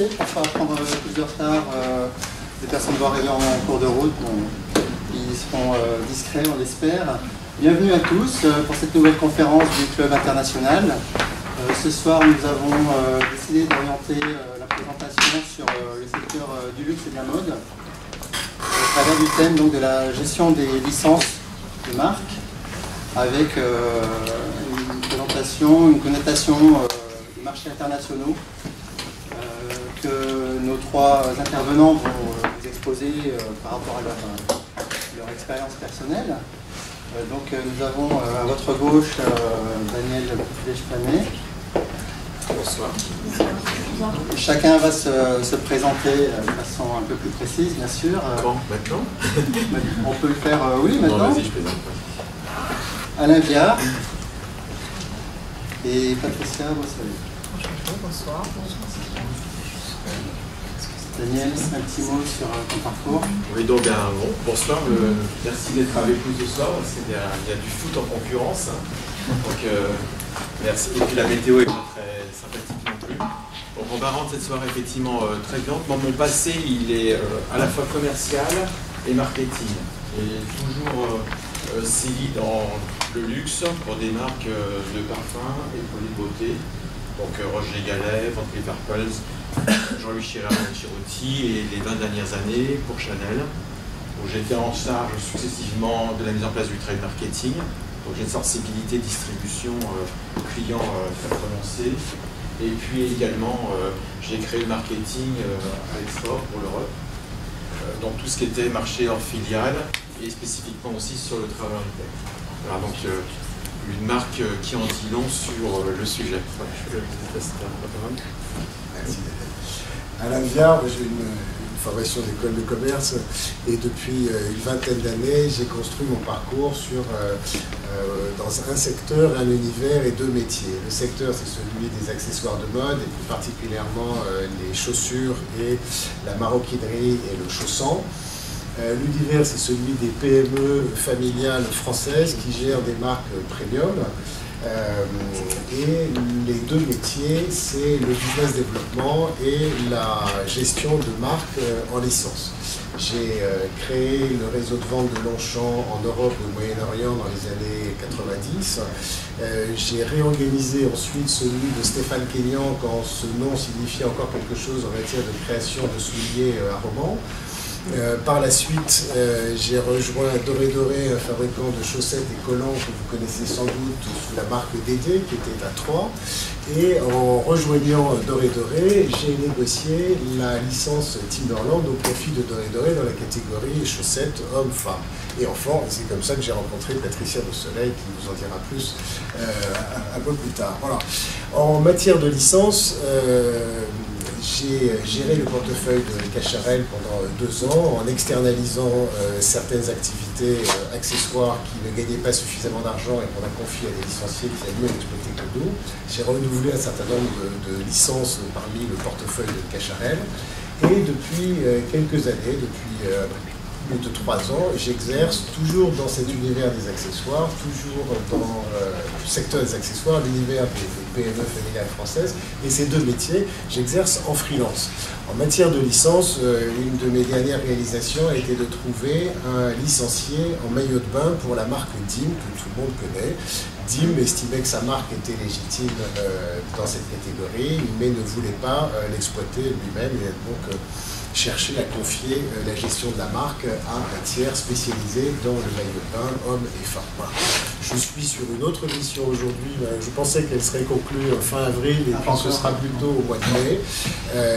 passer, parfois à prendre plus de retard. Les personnes vont arriver en cours de route, ils seront discrets, on l'espère. Bienvenue à tous pour cette nouvelle conférence du Club International. Ce soir, nous avons décidé d'orienter la présentation sur le secteur du luxe et de la mode, au travers du thème donc, de la gestion des licences de marque, avec une présentation, une connotation des marchés internationaux que nos trois intervenants vont vous exposer par rapport à leur expérience personnelle. Donc nous avons à votre gauche Daniel Pouflet-Chamet. Bonsoir. Chacun va se présenter de façon un peu plus précise, bien sûr. Quand? Maintenant? On peut le faire, oui, maintenant. Non, vas-y, je présente. Alain Viard et Patricia Bossolet. Bonsoir. Daniel, un petit mot sur ton parcours. Oui, donc bonsoir, merci d'être avec nous ce soir, parce qu'il y a du foot en concurrence. Donc merci, et puis la météo est pas très sympathique non plus. Donc on va rendre cette soirée effectivement très violente. Moi, mon passé, il est à la fois commercial et marketing. Et toujours sévi dans le luxe pour des marques de parfums et produits de beauté. Donc Roger Gallet, Van Cleef & Arpels, Jean-Louis Chirotti et les 20 dernières années pour Chanel, où j'étais en charge successivement de la mise en place du trade marketing. Donc j'ai une sensibilité distribution client très prononcée. Et puis également, j'ai créé le marketing à l'export pour l'Europe. Donc tout ce qui était marché hors filiale et spécifiquement aussi sur le travel retail. Voilà, donc une marque qui en dit long sur le sujet. Voilà, je vais Merci. Alain Viard, j'ai une formation d'école de commerce et depuis une vingtaine d'années, j'ai construit mon parcours dans un secteur, un univers et deux métiers. Le secteur, c'est celui des accessoires de mode et plus particulièrement les chaussures et la maroquinerie et le chausson. L'univers, c'est celui des PME familiales françaises qui gèrent des marques premium. Et les deux métiers, c'est le business développement et la gestion de marques en licence. J'ai créé le réseau de vente de Longchamp en Europe et au Moyen-Orient dans les années 90. J'ai réorganisé ensuite celui de Stéphane Kenyan quand ce nom signifiait encore quelque chose en matière de création de souliers à Romans. Par la suite, j'ai rejoint Doré Doré, un fabricant de chaussettes et collants que vous connaissez sans doute sous la marque Dédé, qui était à Troyes. Et en rejoignant Doré Doré, j'ai négocié la licence Timberland au profit de Doré Doré dans la catégorie chaussettes hommes-femmes. Et enfin, c'est comme ça que j'ai rencontré Patricia Bossolet, qui vous en dira plus un peu plus tard. Voilà. En matière de licence, j'ai géré le portefeuille de Cacharel pendant 2 ans en externalisant certaines activités accessoires qui ne gagnaient pas suffisamment d'argent et qu'on a confié à des licenciés qui avaient mieux exploité que nous. J'ai renouvelé un certain nombre de licences parmi le portefeuille de Cacharel. Et depuis quelques années, depuis plus de 3 ans, j'exerce toujours dans cet univers des accessoires, toujours dans le secteur des accessoires, l'univers des PME familiales françaises, et ces deux métiers, j'exerce en freelance. En matière de licence, une de mes dernières réalisations a été de trouver un licencié en maillot de bain pour la marque Dim, que tout le monde connaît. Dim estimait que sa marque était légitime dans cette catégorie, mais ne voulait pas l'exploiter lui-même, et donc chercher à confier la gestion de la marque à un tiers spécialisé dans le maillot de bain, hommes et femmes. Voilà. Je suis sur une autre mission aujourd'hui. Je pensais qu'elle serait conclue fin avril et puis ce sera plutôt au mois de mai.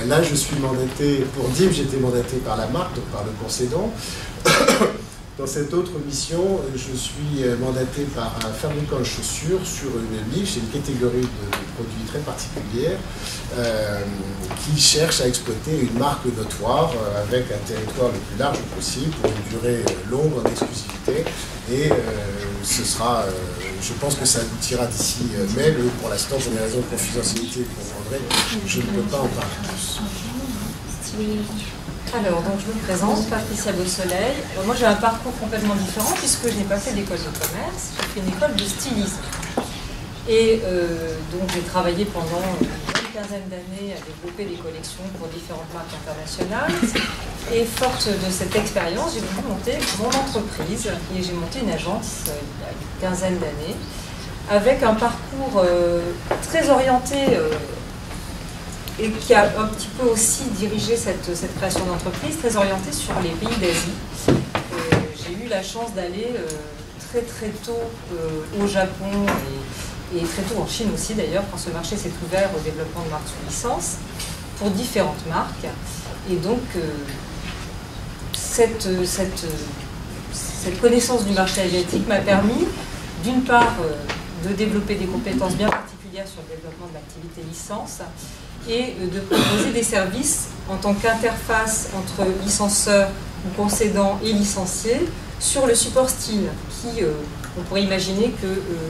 Là, je suis mandaté, pour Dim, j'étais mandaté par la marque, donc par le concédant. Dans cette autre mission, je suis mandaté par un fabricant de chaussures sur une niche, une catégorie de produits très particulière qui cherche à exploiter une marque notoire avec un territoire le plus large possible pour une durée longue en exclusivité. Et ce sera, je pense que ça aboutira d'ici mai, mais pour l'instant, pour des raisons de confidentialité, vous comprendrez, je ne peux pas en parler plus. Alors, donc je me présente, Patricia Bossolet. Moi, j'ai un parcours complètement différent puisque je n'ai pas fait d'école de commerce, j'ai fait une école de stylisme. Et donc, j'ai travaillé pendant une bonne quinzaine d'années à développer des collections pour différentes marques internationales. Et forte de cette expérience, j'ai voulu monter mon entreprise et j'ai monté une agence il y a une quinzaine d'années avec un parcours très orienté et qui a un petit peu aussi dirigé cette création d'entreprise, très orienté sur les pays d'Asie. J'ai eu la chance d'aller très tôt au Japon et très tôt en Chine aussi d'ailleurs, quand ce marché s'est ouvert au développement de marques sous licence pour différentes marques. Et donc cette connaissance du marché asiatique m'a permis d'une part de développer des compétences bien particulières sur le développement de l'activité licence et de proposer des services en tant qu'interface entre licenceurs ou concédants et licenciés sur le support style qui, on pourrait imaginer que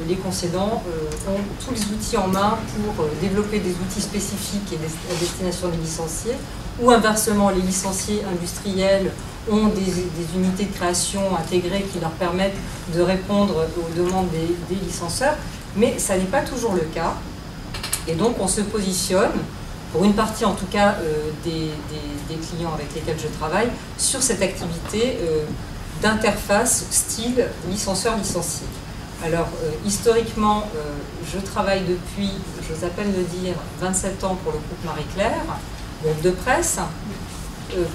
les concédants ont tous les outils en main pour développer des outils spécifiques et à destination des licenciés, ou inversement, les licenciés industriels ont des unités de création intégrées qui leur permettent de répondre aux demandes des licenceurs, mais ça n'est pas toujours le cas. Et donc on se positionne, pour une partie en tout cas des clients avec lesquels je travaille, sur cette activité d'interface style licenceur-licencié. Alors historiquement, je travaille depuis, j'ose à peine le dire, 27 ans pour le groupe Marie-Claire, groupe de presse,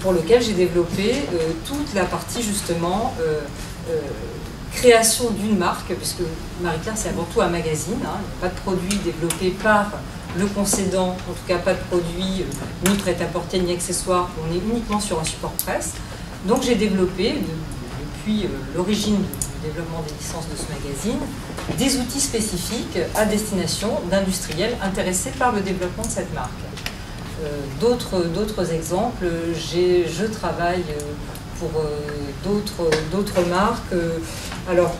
pour lequel j'ai développé toute la partie justement création d'une marque, puisque Marie-Claire c'est avant tout un magazine, hein, il n'y a pas de produit développé par le concédant, en tout cas pas de produit ni prêt-à-porter ni accessoires, on est uniquement sur un support presse. Donc j'ai développé, depuis l'origine du développement des licences de ce magazine, des outils spécifiques à destination d'industriels intéressés par le développement de cette marque. D'autres exemples, je travaille pour d'autres marques. Alors,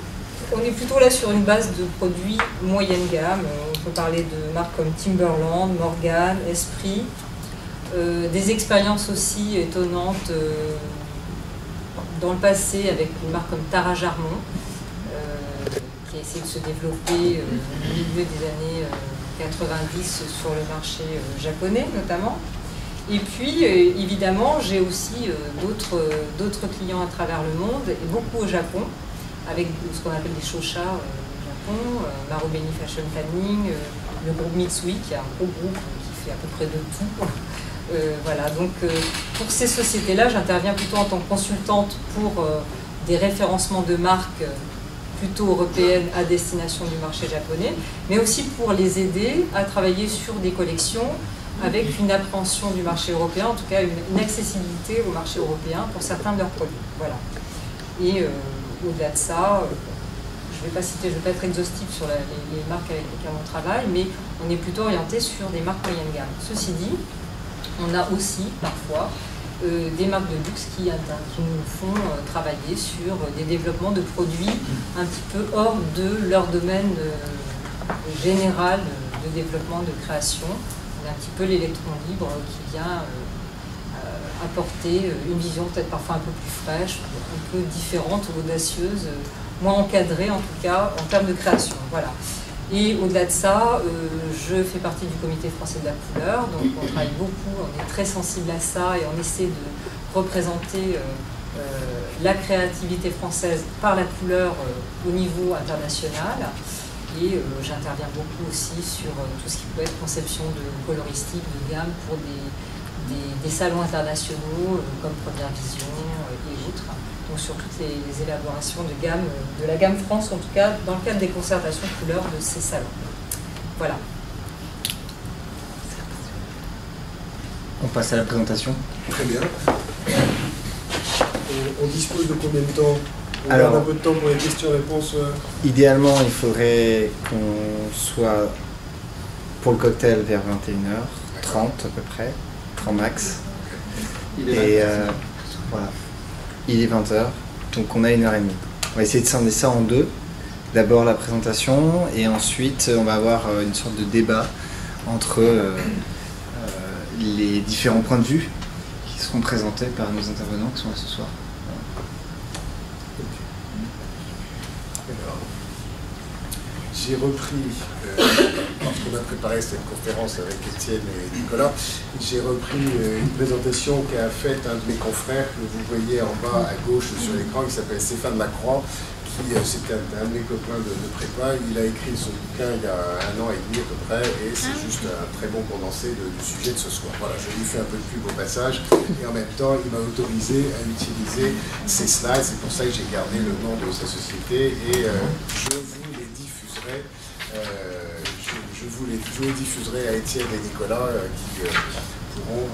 on est plutôt là sur une base de produits moyenne gamme. On peut parler de marques comme Timberland, Morgan, Esprit. Des expériences aussi étonnantes dans le passé avec une marque comme Tara Jarmon, qui a essayé de se développer au milieu des années 90 sur le marché japonais notamment. Et puis évidemment j'ai aussi d'autres clients à travers le monde et beaucoup au Japon avec ce qu'on appelle des shosha au Japon, Marubeni Fashion Planning, le groupe Mitsui qui est un gros groupe qui fait à peu près de tout. Voilà, donc pour ces sociétés-là, j'interviens plutôt en tant que consultante pour des référencements de marques plutôt européennes à destination du marché japonais, mais aussi pour les aider à travailler sur des collections avec une appréhension du marché européen, en tout cas une accessibilité au marché européen pour certains de leurs produits. Voilà. Et au-delà de ça, je ne vais pas être exhaustive sur les marques avec lesquelles on travaille, mais on est plutôt orienté sur des marques moyenne gamme. Ceci dit, on a aussi parfois des marques de luxe qui nous font travailler sur des développements de produits un petit peu hors de leur domaine général de développement, de création. On a un petit peu l'électron libre qui vient apporter une vision peut-être parfois un peu plus fraîche, un peu différente, audacieuse, moins encadrée en tout cas en termes de création. Voilà. Et au-delà de ça, je fais partie du comité français de la couleur, donc on travaille beaucoup, on est très sensible à ça et on essaie de représenter la créativité française par la couleur au niveau international. Et j'interviens beaucoup aussi sur tout ce qui peut être conception de coloristique, de gamme pour des salons internationaux comme Première Vision et autres. Donc sur toutes les élaborations de gamme, de la gamme France en tout cas, dans le cadre des concertations couleurs de ces salons. Voilà. On passe à la présentation. Très bien. On dispose de combien de temps? On garde un peu de temps pour les questions-réponses. Idéalement, il faudrait qu'on soit pour le cocktail vers 21h30 à peu près, 30 max. Et voilà. Il est 20h, donc on a 1h30. On va essayer de scinder ça en deux. D'abord la présentation et ensuite on va avoir une sorte de débat entre les différents points de vue qui seront présentés par nos intervenants qui sont là ce soir. j'ai repris, lorsqu'on a préparé cette conférence avec Étienne et Nicolas, j'ai repris une présentation qu'a faite un de mes confrères que vous voyez en bas à gauche sur l'écran, qui s'appelle Stéphane Lacroix, qui c'était un de mes copains de prépa. Il a écrit son bouquin il y a 1 an et demi à peu près, et c'est juste un très bon condensé du sujet de ce soir. Voilà, je lui fais un peu de pub au passage, et en même temps, il m'a autorisé à utiliser ces slides. C'est pour ça que j'ai gardé le nom de sa société, et je vous les diffuserai. Je les diffuserai à Étienne et Nicolas qui pourront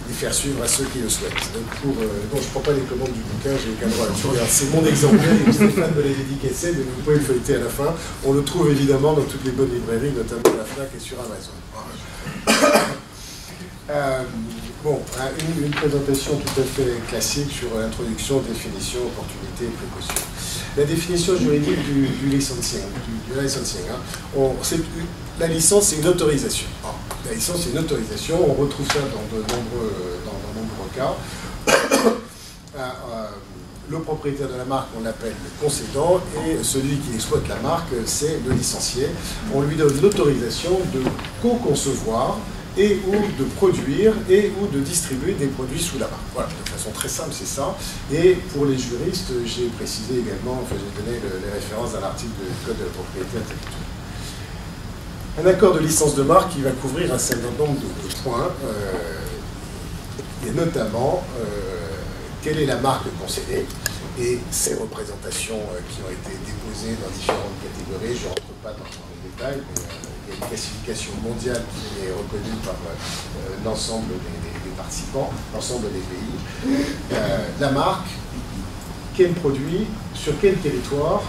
les faire suivre à ceux qui le souhaitent. Donc je ne prends pas les commandes du bouquin, j'ai aucun droit là-dessus. C'est mon exemplaire, et Stéphane me l'a dédicacé, mais vous pouvez le feuilleter à la fin. On le trouve évidemment dans toutes les bonnes librairies, notamment à la FNAC et sur Amazon. Une présentation tout à fait classique sur l'introduction, définition, opportunité et précaution. La définition juridique du licensing. La licence, c'est une autorisation. La licence, c'est une autorisation. On retrouve ça dans de nombreux cas. Le propriétaire de la marque, on l'appelle le concédant, et celui qui exploite la marque, c'est le licencié. On lui donne l'autorisation de co-concevoir et ou de produire et ou de distribuer des produits sous la marque. Voilà, de façon très simple, c'est ça. Et pour les juristes, j'ai précisé également, j'ai donné les références à l'article du Code de la propriété intellectuelle. Un accord de licence de marque qui va couvrir un certain nombre de points, et notamment quelle est la marque concédée et ses représentations qui ont été déposées dans différentes catégories. Je ne rentre pas dans les détails, mais il y a une classification mondiale qui est reconnue par l'ensemble des participants, l'ensemble des pays. La marque, quel produit, sur quel territoire,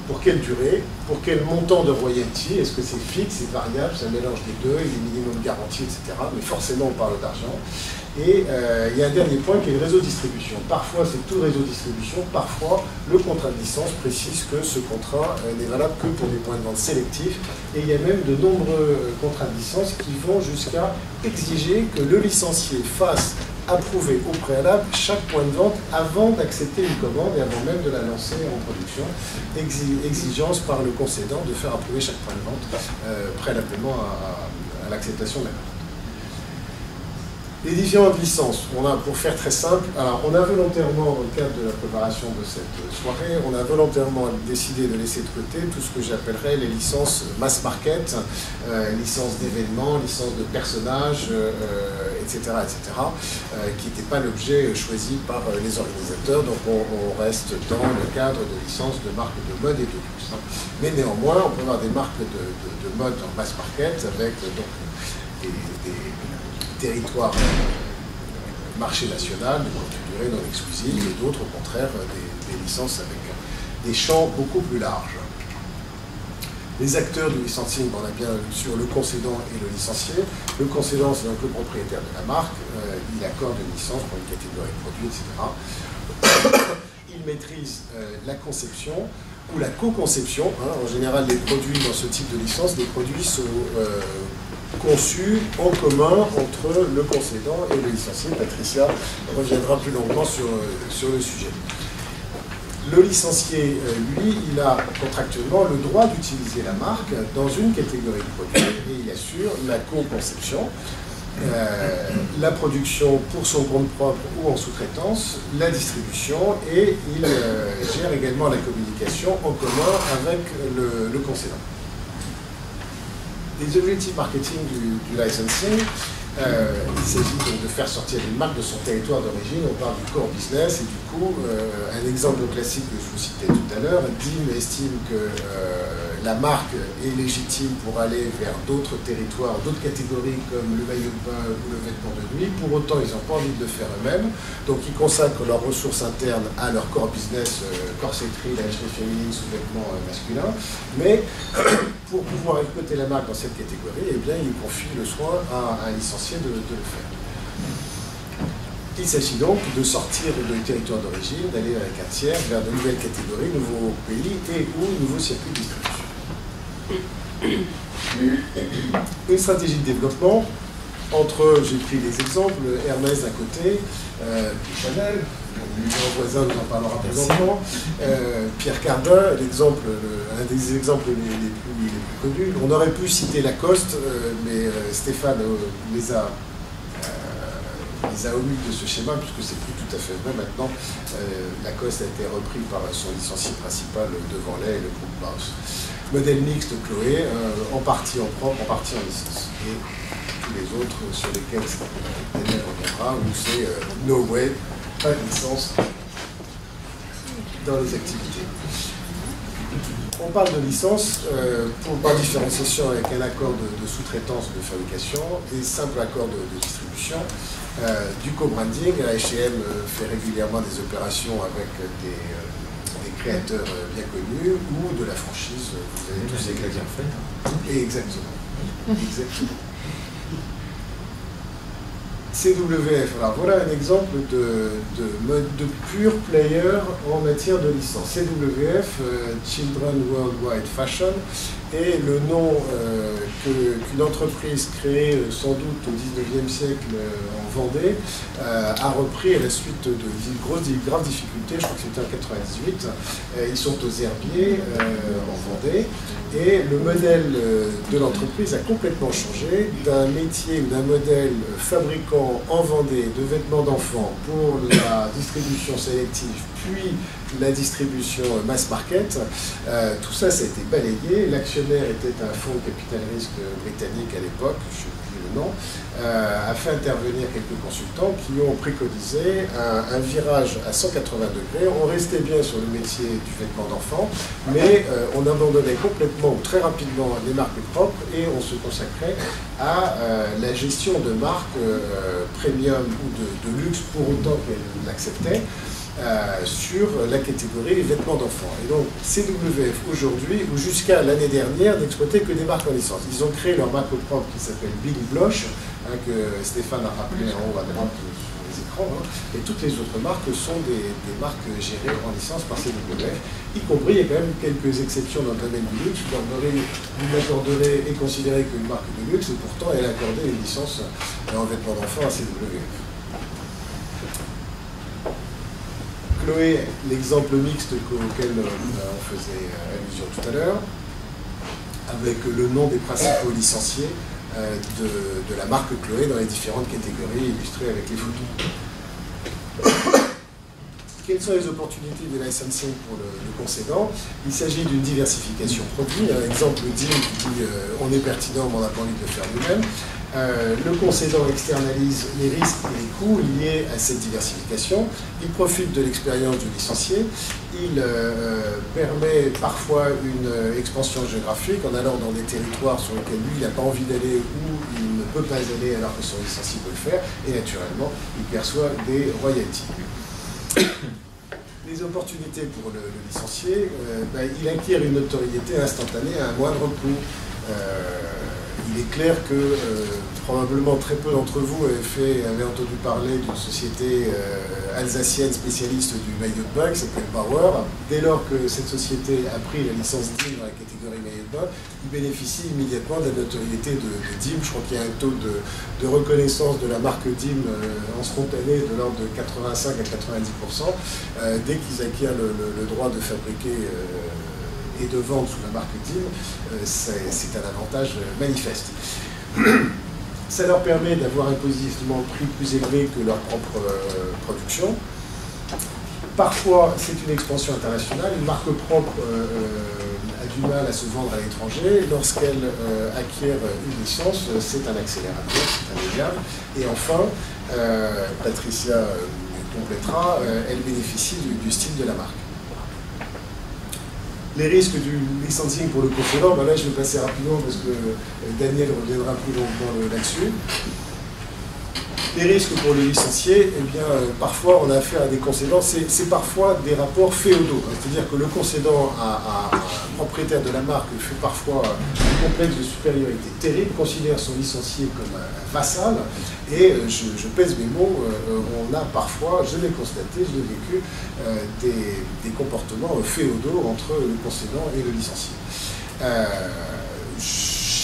pour quelle durée, pour quel montant de royalty, est-ce que c'est fixe, c'est variable, c'est un mélange des deux, il y a des minimums garantis, etc. Mais forcément, on parle d'argent. Et il y a un dernier point qui est le réseau de distribution. Parfois, c'est tout le réseau de distribution. Parfois, le contrat de licence précise que ce contrat n'est valable que pour des points de vente sélectifs. Et il y a même de nombreux contrats de licence qui vont jusqu'à exiger que le licencié fasse approuver au préalable chaque point de vente avant d'accepter une commande et avant même de la lancer en production. Exigence par le concédant de faire approuver chaque point de vente préalablement à l'acceptation de la commande. Les différentes licences, pour faire très simple, alors on a volontairement, dans le cadre de la préparation de cette soirée, on a volontairement décidé de laisser de côté tout ce que j'appellerais les licences mass market, licences d'événements, licences de personnages, etc., qui n'étaient pas l'objet choisi par les organisateurs, donc on reste dans le cadre de licences de marques de mode et de luxe. Mais néanmoins, on peut avoir des marques de mode en mass market avec donc, des territoires marché national, de courte durée non exclusive, et d'autres au contraire des licences avec des champs beaucoup plus larges. Les acteurs du licensing, on a bien sur le concédant et le licencié. Le concédant, c'est donc le propriétaire de la marque, il accorde une licence pour une catégorie de produits, etc. Il maîtrise la conception ou la co-conception. En général, les produits dans ce type de licence, les produits sont conçu en commun entre le concédant et le licencié. Patricia reviendra plus longuement sur le sujet. Le licencié, lui, il a contractuellement le droit d'utiliser la marque dans une catégorie de produits et il assure la co-conception, la production pour son compte propre ou en sous-traitance, la distribution et il gère également la communication en commun avec le concédant. Les objectifs marketing du licensing, il s'agit donc de faire sortir une marque de son territoire d'origine. On parle du core business et du coup, un exemple classique que je vous citais tout à l'heure, DIM estime que la marque est légitime pour aller vers d'autres territoires, d'autres catégories comme le maillot de bain ou le vêtement de nuit. Pour autant, ils n'ont pas envie de le faire eux-mêmes. Donc, ils consacrent leurs ressources internes à leur core business, corsetterie, lingerie féminine, sous-vêtements masculins. Mais pour pouvoir exploiter la marque dans cette catégorie, eh bien, ils confient le soin à un licencié de le faire. Il s'agit donc de sortir du territoire d'origine, d'aller avec un tiers vers de nouvelles catégories, nouveaux pays et ou nouveaux circuits de distribution. Une stratégie de développement entre, j'ai pris des exemples, Hermès d'un côté, Chanel, bien le voisin nous en parlera plus longuement. Pierre Cardin, un des exemples les plus connus. On aurait pu citer Lacoste, mais Stéphane les a omis de ce schéma, puisque c'est plus tout à fait vrai maintenant. Lacoste a été repris par son licencié principal devant lait, le groupe Bausch. Modèle mixte Chloé, en partie en propre, en partie en licence. Et tous les autres sur lesquels Daniel reviendra, où c'est no way, pas de licence dans les activités. On parle de licence par différenciation avec un accord de sous-traitance de fabrication et simple accord de distribution. Du co-branding, la H&M fait régulièrement des opérations avec des créateurs bien connus ou de la franchise. Vous avez tous les claviers en fait. Exactement. Exactement. CWF, alors voilà un exemple de pure player en matière de licence. CWF, Children Worldwide Fashion, est le nom qu'une entreprise créée sans doute au XIXe siècle en Vendée a repris à la suite de graves difficultés, je crois que c'était en 98. Ils sont aux Herbiers en Vendée et le modèle de l'entreprise a complètement changé d'un métier ou d'un modèle fabricant en Vendée de vêtements d'enfants pour la distribution sélective, puis la distribution mass market. Tout ça, ça a été balayé. L'actionnaire était un fonds de capital risque britannique à l'époque, je ne sais plus le nom, a fait intervenir quelques consultants qui ont préconisé un virage à 180 degrés. On restait bien sur le métier du vêtement d'enfant, mais on abandonnait complètement ou très rapidement les marques propres et on se consacrait à la gestion de marques premium ou de luxe, pour autant qu'elles l'acceptaient, sur la catégorie vêtements d'enfants. Et donc CWF aujourd'hui, ou jusqu'à l'année dernière, n'exploitait que des marques en licence. Ils ont créé leur marque propre qui s'appelle Billy Bloch, que Stéphane a rappelé en haut à droite sur les écrans, et toutes les autres marques sont des marques gérées en licence par CWF, y compris, il y a quand même quelques exceptions dans le domaine du luxe. Vous m'accorderez et considérez qu'une marque de luxe, et pourtant elle a accordé une licence en vêtements d'enfants à CWF. Chloé, l'exemple mixte auquel on faisait allusion tout à l'heure, avec le nom des principaux licenciés de la marque Chloé dans les différentes catégories illustrées avec les photos. Quelles sont les opportunités de licensing pour le concédant? Il s'agit d'une diversification produit. Un exemple dit on est pertinent, mais on n'a pas envie de le faire nous-mêmes. Le concédant externalise les risques et les coûts liés à cette diversification. Il profite de l'expérience du licencié. Il permet parfois une expansion géographique en allant dans des territoires sur lesquels lui, il n'a pas envie d'aller ou il ne peut pas aller alors que son licencié peut le faire. Et naturellement, il perçoit des royalties. Les opportunités pour le licencié, il acquiert une notoriété instantanée à un moindre coût. Il est clair que probablement très peu d'entre vous avaient entendu parler d'une société alsacienne spécialiste du maillot de bain qui s'appelle Bauer. Dès lors que cette société a pris la licence DIM dans la catégorie maillot de bain, il bénéficie immédiatement de la notoriété de DIM. Je crois qu'il y a un taux de reconnaissance de la marque DIM en spontané de l'ordre de 85 à 90%. Dès qu'ils acquièrent le droit de fabriquer et de vendre sous la marque DIM, c'est un avantage manifeste. Ça leur permet d'avoir un positionnement de prix plus élevé que leur propre production. Parfois, c'est une expansion internationale. Une marque propre a du mal à se vendre à l'étranger. Lorsqu'elle acquiert une licence, c'est un accélérateur, c'est un médium. Et enfin, Patricia complétera, elle bénéficie du style de la marque. Les risques du licensing pour le concédant, là je vais passer rapidement parce que Daniel reviendra plus longuement là-dessus. Les risques pour le licencié, eh bien, parfois on a affaire à des concédants, c'est parfois des rapports féodaux. C'est-à-dire que le concédant un propriétaire de la marque fait parfois un complexe de supériorité terrible, considère son licencié comme un vassal, et je pèse mes mots, on a parfois, je l'ai constaté, je l'ai vécu, des comportements féodaux entre le concédant et le licencié.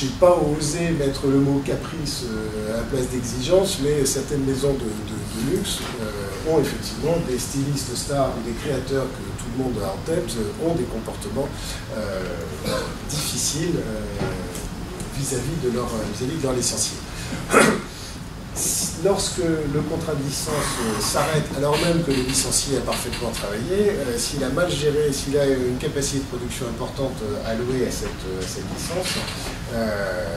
j'ai pas osé mettre le mot caprice à la place d'exigence, mais certaines maisons de luxe ont effectivement des stylistes stars ou des créateurs que tout le monde a en tête, ont des comportements difficiles vis-à-vis de leur licencié. Lorsque le contrat de licence s'arrête, alors même que le licencié a parfaitement travaillé, s'il a mal géré, s'il a une capacité de production importante allouée à cette licence,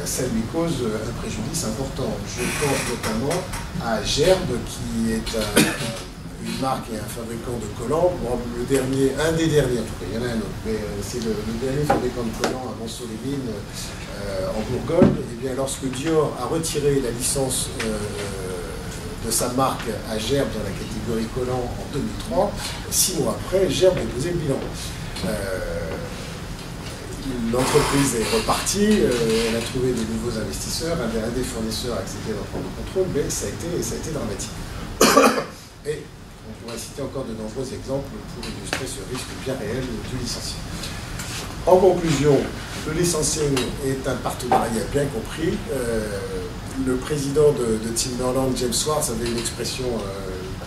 ça lui cause un préjudice important. Je pense notamment à Gerbe, qui est une marque et un fabricant de collants, un des derniers en tout cas, il y en a un autre, mais c'est le dernier fabricant de collants à Mont-Soleil-Mines en Bourgogne. Et bien lorsque Dior a retiré la licence de sa marque à Gerbe dans la catégorie collant en 2003, 6 mois après, Gerbe déposait le bilan. L'entreprise est repartie, elle a trouvé de nouveaux investisseurs, un des fournisseurs a accepté d'en prendre le contrôle, mais ça a été dramatique. Et on pourrait citer encore de nombreux exemples pour illustrer ce risque bien réel du licencié. En conclusion, le licensing est un partenariat bien compris. Le président de Timberland, James Schwartz, avait une expression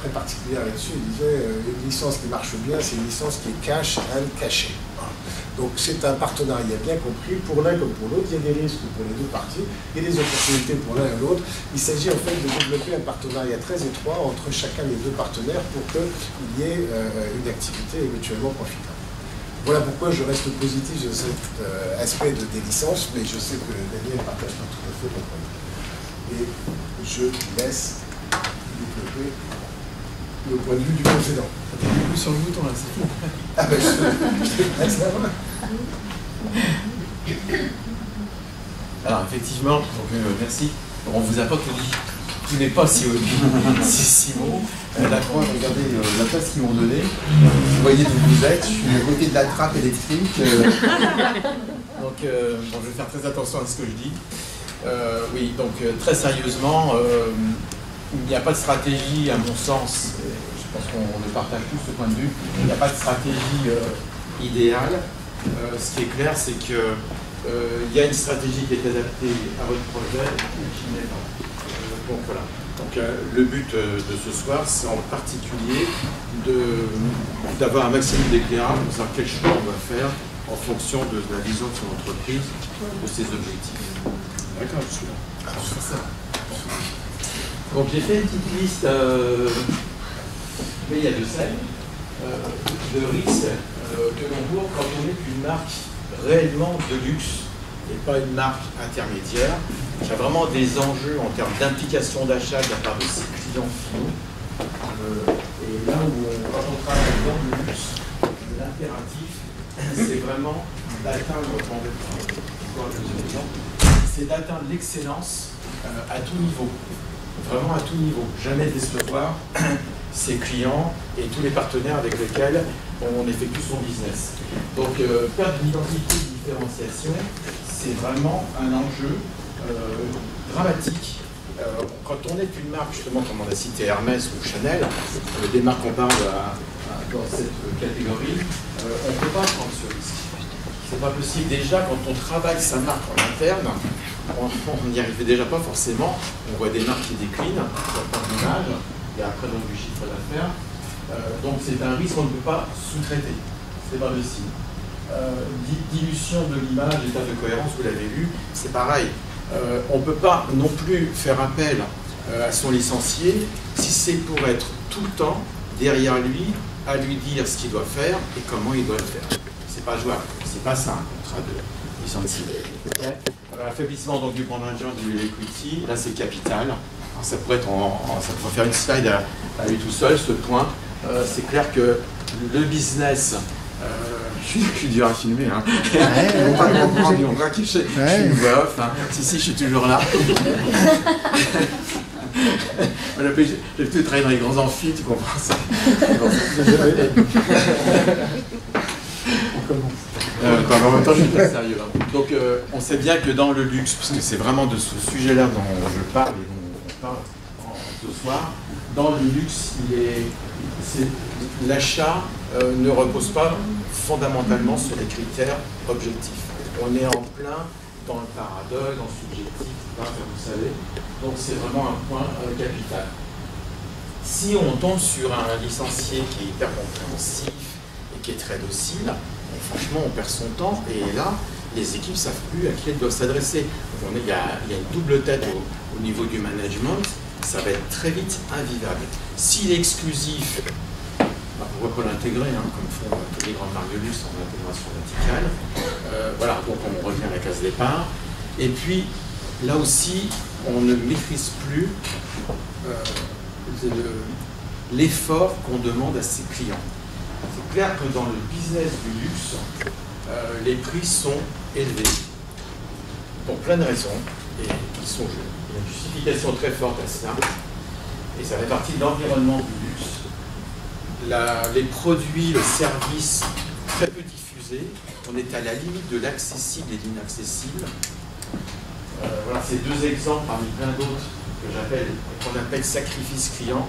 très particulière là-dessus. Il disait une licence qui marche bien, c'est une licence qui est cash and cachée. Donc c'est un partenariat bien compris pour l'un comme pour l'autre. Il y a des risques pour les deux parties et des opportunités pour l'un et l'autre. Il s'agit en fait de développer un partenariat très étroit entre chacun des deux partenaires pour qu'il y ait une activité mutuellement profitable. Voilà pourquoi je reste positif sur cet aspect des licences, mais je sais que Daniel partage pas tout à fait mon point de vue. Et je laisse développer le point de vue du précédent. Appuie sur le bouton là, c'est tout. Ah ben je laisse la main. Alors effectivement, donc, merci. On vous a pas tout dit. Tout n'est pas si beau. D'accord, regardez la place qu'ils m'ont donnée. Vous voyez d'où vous êtes, je suis à côté de la trappe électrique. Donc bon, je vais faire très attention à ce que je dis. Oui, donc très sérieusement, il n'y a pas de stratégie, à mon sens, je pense qu'on le partage tous ce point de vue, il n'y a pas de stratégie idéale. Ce qui est clair, c'est que il y a une stratégie qui est adaptée à votre projet et qui n'est pas. Donc voilà. Donc le but de ce soir, c'est en particulier d'avoir un maximum d'éclairage pour savoir quel choix on va faire en fonction de la vision de son entreprise, de ses objectifs. D'accord, je suis là. Donc j'ai fait une petite liste, mais il y a de celles, de risques que l'on court quand on est une marque réellement de luxe et pas une marque intermédiaire. Il y a vraiment des enjeux en termes d'implication d'achat de la part de ses clients finaux. Et là où quand on travaille dans le luxe, l'impératif, c'est vraiment d'atteindre, c'est d'atteindre l'excellence à tout niveau. Vraiment à tout niveau. Jamais décevoir ses clients et tous les partenaires avec lesquels on effectue son business. Donc, perdre d'identité de différenciation, c'est vraiment un enjeu dramatique. Quand on est une marque, justement, comme on a cité Hermès ou Chanel, des marques qu'on parle dans cette catégorie, on ne peut pas prendre ce risque. C'est pas possible. Déjà, quand on travaille sa marque en interne, on n'y arrivait déjà pas forcément. On voit des marques qui déclinent sur le plan de l'image et après donc du chiffre d'affaires. Donc c'est un risque qu'on ne peut pas sous-traiter. C'est pas possible. Dilution de l'image, état de cohérence, vous l'avez vu, c'est pareil. On ne peut pas non plus faire appel à son licencié si c'est pour être tout le temps derrière lui, à lui dire ce qu'il doit faire et comment il doit le faire. C'est pas jouable, c'est pas ça un contrat de licencié. Affaiblissement donc du contingent du equity, là c'est capital. Alors, ça pourrait faire une slide à lui tout seul, ce point. C'est clair que le business, je suis dur à filmer, hein. Ils vont pas comprendre, ils vont voir que je suis une voix off, hein. Si, je suis toujours là. J'ai plutôt travaillé dans les grands amphis, tu comprends ça. En même temps, je suis très sérieux. Hein. Donc, on sait bien que dans le luxe, puisque c'est vraiment de ce sujet-là dont je parle et dont on parle ce soir, dans le luxe, l'achat ne repose pas fondamentalement sur les critères objectifs. On est en plein dans le paradeuil, dans le subjectif, vous savez. Donc c'est vraiment un point capital. Si on tombe sur un licencié qui est hyper compréhensif et qui est très docile, franchement on perd son temps et là les équipes ne savent plus à qui elles doivent s'adresser. Il y a une double tête au niveau du management, ça va être très vite invivable. S'il est exclusif, pourquoi pas l'intégrer, comme font tous les grandes marques de luxe en intégration verticale. Voilà, donc on revient à la case départ. Et puis, là aussi, on ne maîtrise plus l'effort qu'on demande à ses clients. C'est clair que dans le business du luxe, les prix sont élevés pour plein de raisons et qui sont justes. Il y a une justification très forte à cela et ça fait partie de l'environnement du luxe. Les produits, le service très peu diffusés, on est à la limite de l'accessible et de l'inaccessible. Voilà, c'est deux exemples parmi plein d'autres qu'on appelle sacrifice client.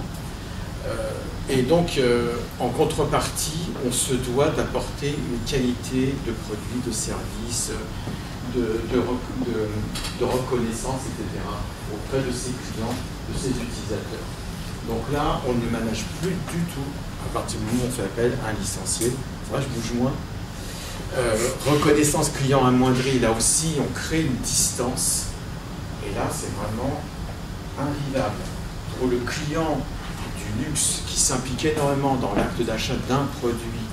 Et donc, en contrepartie, on se doit d'apporter une qualité de produit, de service, de reconnaissance, etc. auprès de ses clients, de ses utilisateurs. Donc là, on ne manage plus du tout, à partir du moment où on fait appel à un licencié. Moi, je bouge moins. Reconnaissance client amoindrie, là aussi, on crée une distance. Et là, c'est vraiment invivable. Pour le client du luxe qui s'implique énormément dans l'acte d'achat d'un produit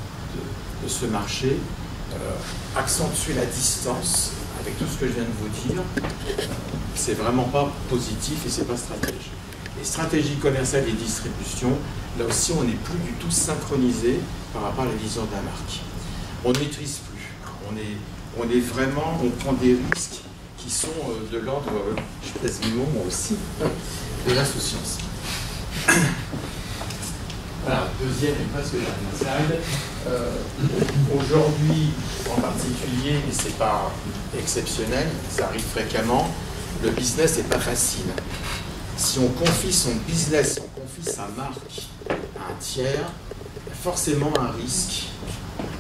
de ce marché, accentuer la distance avec tout ce que je viens de vous dire, c'est vraiment pas positif et c'est pas stratégique. Les stratégies commerciales et distribution, là aussi on n'est plus du tout synchronisé par rapport à la vision de la marque. On ne maîtrise plus, on est vraiment, on prend des risques qui sont de l'ordre, je pèse mes mots moi aussi, de l'insouciance. Voilà, deuxième et presque dernière slide. Aujourd'hui, en particulier, mais ce n'est pas exceptionnel, ça arrive fréquemment, le business n'est pas facile. Si on confie son business, si on confie sa marque à un tiers, il y a forcément un risque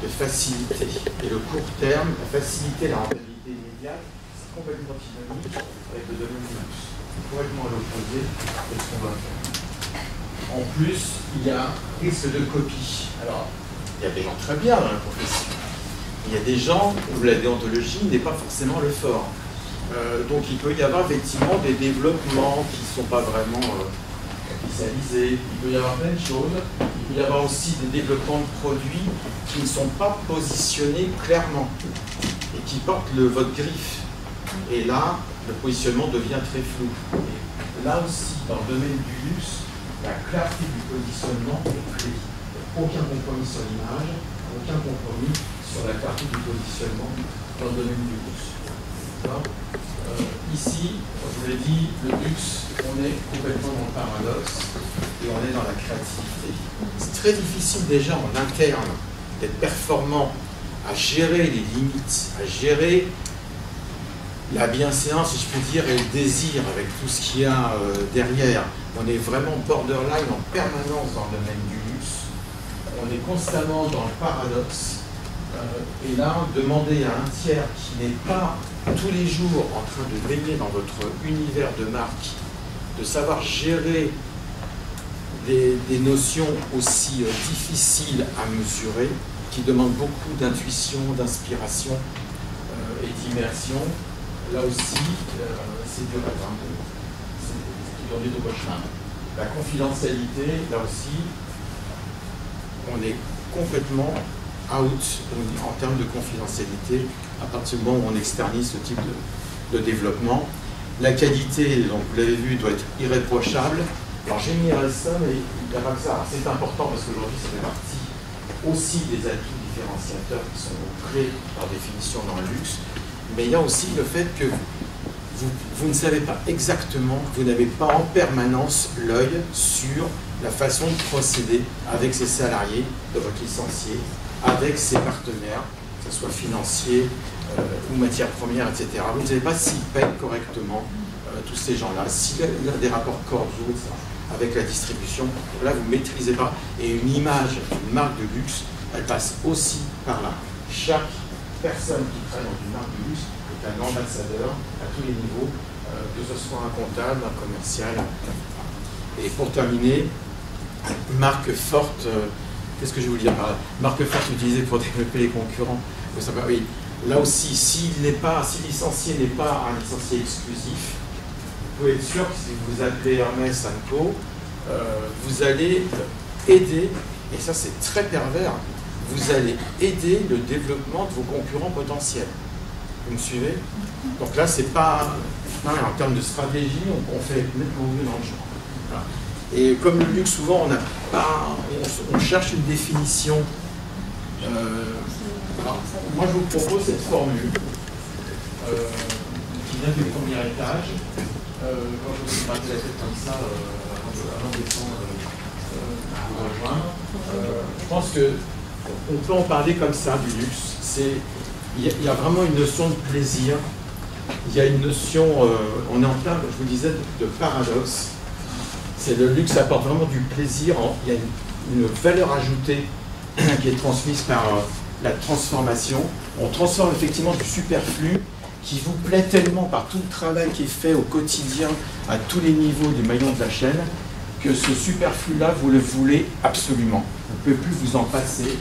de facilité. Et le court terme, la facilité, la rentabilité immédiate, c'est complètement synonyme avec le domaine du luxe. Complètement à l'opposé de ce qu'on va faire. En plus, il y a un risque de copie. Alors, il y a des gens très bien dans la profession. Il y a des gens où la déontologie n'est pas forcément le fort. Donc il peut y avoir effectivement des développements qui ne sont pas vraiment capitalisés. Il peut y avoir plein de choses. Il peut y avoir aussi des développements de produits qui ne sont pas positionnés clairement et qui portent votre griffe. Et là, le positionnement devient très flou. Et là aussi, dans le domaine du luxe, la clarté du positionnement est clé. Aucun compromis sur l'image, aucun compromis sur la clarté du positionnement dans le domaine du luxe. Ici, je vous l'ai dit, le luxe, on est complètement dans le paradoxe et on est dans la créativité. C'est très difficile déjà en interne d'être performant, à gérer les limites, à gérer la bienséance, si je peux dire, et le désir avec tout ce qu'il y a derrière. On est vraiment borderline en permanence dans le domaine du luxe. On est constamment dans le paradoxe. Et là, demander à un tiers qui n'est pas tous les jours en train de baigner dans votre univers de marque, de savoir gérer des notions aussi difficiles à mesurer, qui demandent beaucoup d'intuition, d'inspiration et d'immersion, là aussi, c'est dur à atteindre. C'est aujourd'hui de cauchemar. La confidentialité, là aussi, on est complètement out en termes de confidentialité à partir du moment où on externise ce type de développement. La qualité, donc vous l'avez vu, doit être irréprochable. Alors j'ai mis ça, mais il n'y a pas que ça. C'est important parce qu'aujourd'hui ça fait partie aussi des atouts différenciateurs qui sont clés par définition dans le luxe. Mais il y a aussi le fait que vous ne savez pas exactement, vous n'avez pas en permanence l'œil sur la façon de procéder avec ses salariés, de votre licencié, avec ses partenaires, que ce soit financier ou matières premières, etc. Vous ne savez pas s'ils payent correctement tous ces gens-là, s'il y a des rapports cordiaux, etc., avec la distribution. Là, vous ne maîtrisez pas. Et une image, une marque de luxe, elle passe aussi par là. Chaque personne qui travaille dans une marque de luxe est un ambassadeur à tous les niveaux, que ce soit un comptable, un commercial. Et pour terminer, marque forte, qu'est-ce que je vais vous dire par là? Marque forte utilisée pour développer les concurrents. Oui, là aussi, si le licencié n'est pas un licencié exclusif, vous pouvez être sûr que si vous appelez Hermès & Co, vous allez aider, et ça c'est très pervers, vous allez aider le développement de vos concurrents potentiels. Vous me suivez? Donc là, c'est pas... en termes de stratégie, on fait nettement mieux dans le genre. Voilà. Et comme le luxe, souvent, on cherche une définition. Moi, je vous propose cette formule qui vient du premier étage. Quand je me suis battu la tête comme ça, avant de descendre, vous rejoindre, je pense qu'on peut en parler comme ça, du luxe. Il y a vraiment une notion de plaisir. Il y a une notion, on est en plein, je vous disais, de paradoxe. C'est le luxe apporte vraiment du plaisir. Il y a une valeur ajoutée qui est transmise par la transformation. On transforme effectivement du superflu qui vous plaît tellement par tout le travail qui est fait au quotidien à tous les niveaux du maillon de la chaîne que ce superflu-là, vous le voulez absolument. Vous ne pouvez plus vous en passer.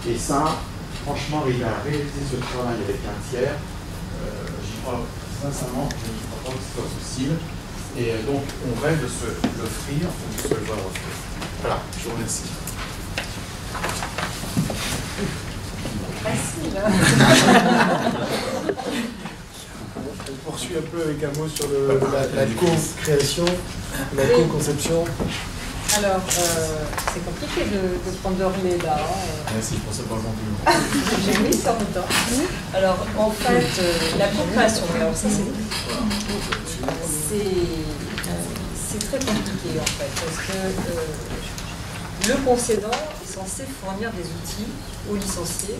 Et ça, franchement, il a réalisé ce travail avec un tiers. J'y crois sincèrement, je ne crois pas que ce soit possible. Et donc, on rêve de se l'offrir, de se le voir offrir. Voilà, je vous remercie. On poursuit un peu avec un mot sur la co-création, la co-conception. Alors, c'est compliqué de prendre de relais là. Merci, je pensais pas le plus. J'ai mis ça en même temps. Alors, en fait, la co-création, alors ça c'est très compliqué en fait, parce que le concédant est censé fournir des outils aux licenciés.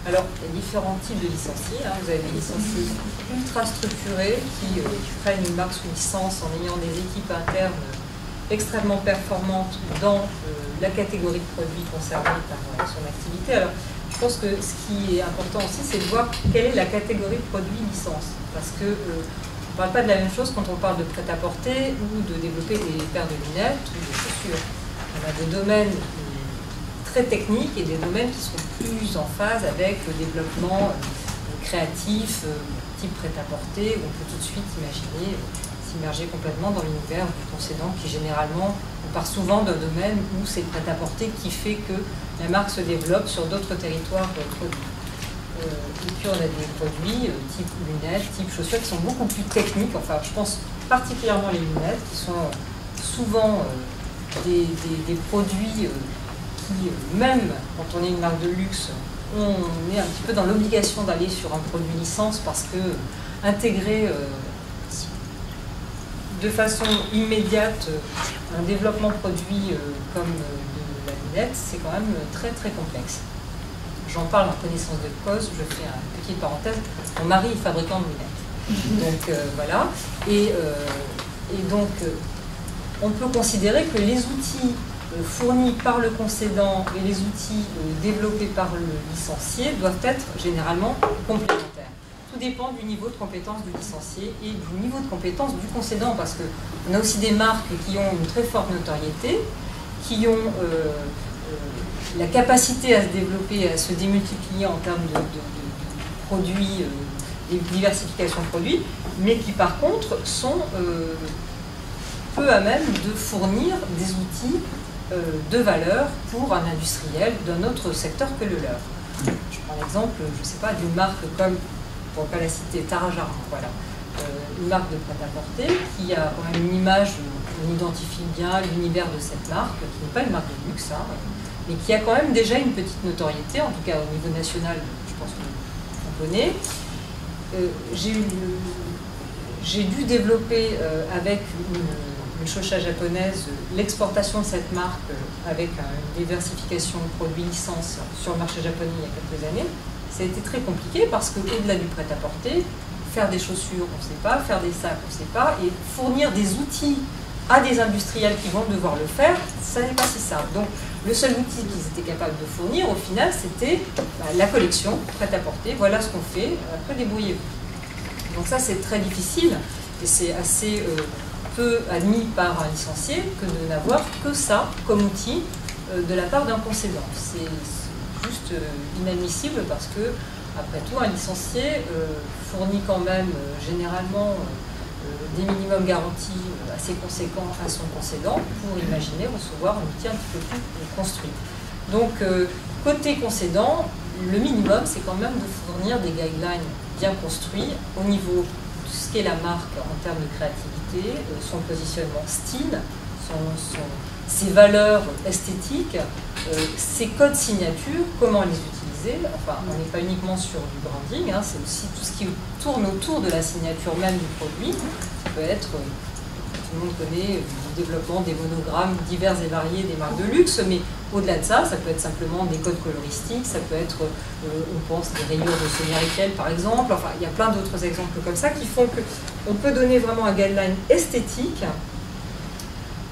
Alors, il y a différents types de licenciés. Vous avez des licenciés ultra structurés qui prennent une marque sous licence en ayant des équipes internes extrêmement performantes dans la catégorie de produits concernés par son activité. Alors, je pense que ce qui est important aussi, c'est de voir quelle est la catégorie de produits licence. Parce que on ne parle pas de la même chose quand on parle de prêt-à-porter ou de développer des paires de lunettes ou de chaussures. On a des domaines très techniques et des domaines qui sont plus en phase avec le développement créatif, type prêt-à-porter, où on peut tout de suite imaginer s'immerger complètement dans l'univers du concédant qui généralement, on part souvent d'un domaine où c'est le prêt-à-porter qui fait que la marque se développe sur d'autres territoires produits. Et puis on a des produits type lunettes, type chaussures qui sont beaucoup plus techniques, enfin je pense particulièrement les lunettes qui sont souvent des produits qui, même quand on est une marque de luxe, on est un petit peu dans l'obligation d'aller sur un produit licence parce que intégrer de façon immédiate un développement produit comme de la lunette, c'est quand même très très complexe. J'en parle en connaissance de cause, je fais une petite parenthèse. Mon mari est fabricant de lunettes. Donc voilà. Et donc, on peut considérer que les outils fournis par le concédant et les outils développés par le licencié doivent être généralement complémentaires. Tout dépend du niveau de compétence du licencié et du niveau de compétence du concédant, parce qu'on a aussi des marques qui ont une très forte notoriété, qui ont la capacité à se développer, à se démultiplier en termes de produits, de diversification de produits, mais qui par contre sont peu à même de fournir des outils de valeur pour un industriel d'un autre secteur que le leur. Je prends l'exemple, je ne sais pas, d'une marque comme, pour ne pas la citer, Tarajar, voilà. Une marque de prêt-à-porter qui a quand même une image, on identifie bien l'univers de cette marque, qui n'est pas une marque de luxe, mais qui a quand même déjà une petite notoriété, en tout cas au niveau national, je pense qu'on connaît. J'ai dû développer avec une Shosha japonaise l'exportation de cette marque avec une diversification de produits licence sur le marché japonais il y a quelques années. Ça a été très compliqué parce qu'au-delà du prêt-à-porter, faire des chaussures, on ne sait pas, faire des sacs, on ne sait pas, et fournir des outils à des industriels qui vont devoir le faire, ça n'est pas si simple. Donc le seul outil qu'ils étaient capables de fournir, au final, c'était la collection prête à porter. Voilà ce qu'on fait, après débrouillez-vous. Donc ça, c'est très difficile et c'est assez peu admis par un licencié que de n'avoir que ça comme outil de la part d'un concédant. C'est juste inadmissible parce que, après tout, un licencié fournit quand même généralement des minimums garantis assez conséquents à son concédant pour imaginer recevoir un outil un petit peu plus construit. Donc, côté concédant, le minimum, c'est quand même de fournir des guidelines bien construits au niveau de ce qu'est la marque en termes de créativité, son positionnement style, ses valeurs esthétiques, ses codes signatures, comment les utiliser. Enfin, on n'est pas uniquement sur du branding, hein, c'est aussi tout ce qui tourne autour de la signature même du produit. Ça peut être, tout le monde connaît, du développement des monogrammes divers et variés des marques de luxe, mais au-delà de ça, ça peut être simplement des codes coloristiques, ça peut être, on pense, des rayures de Sonia Rykiel par exemple. Enfin, il y a plein d'autres exemples comme ça qui font qu'on peut donner vraiment un guideline esthétique.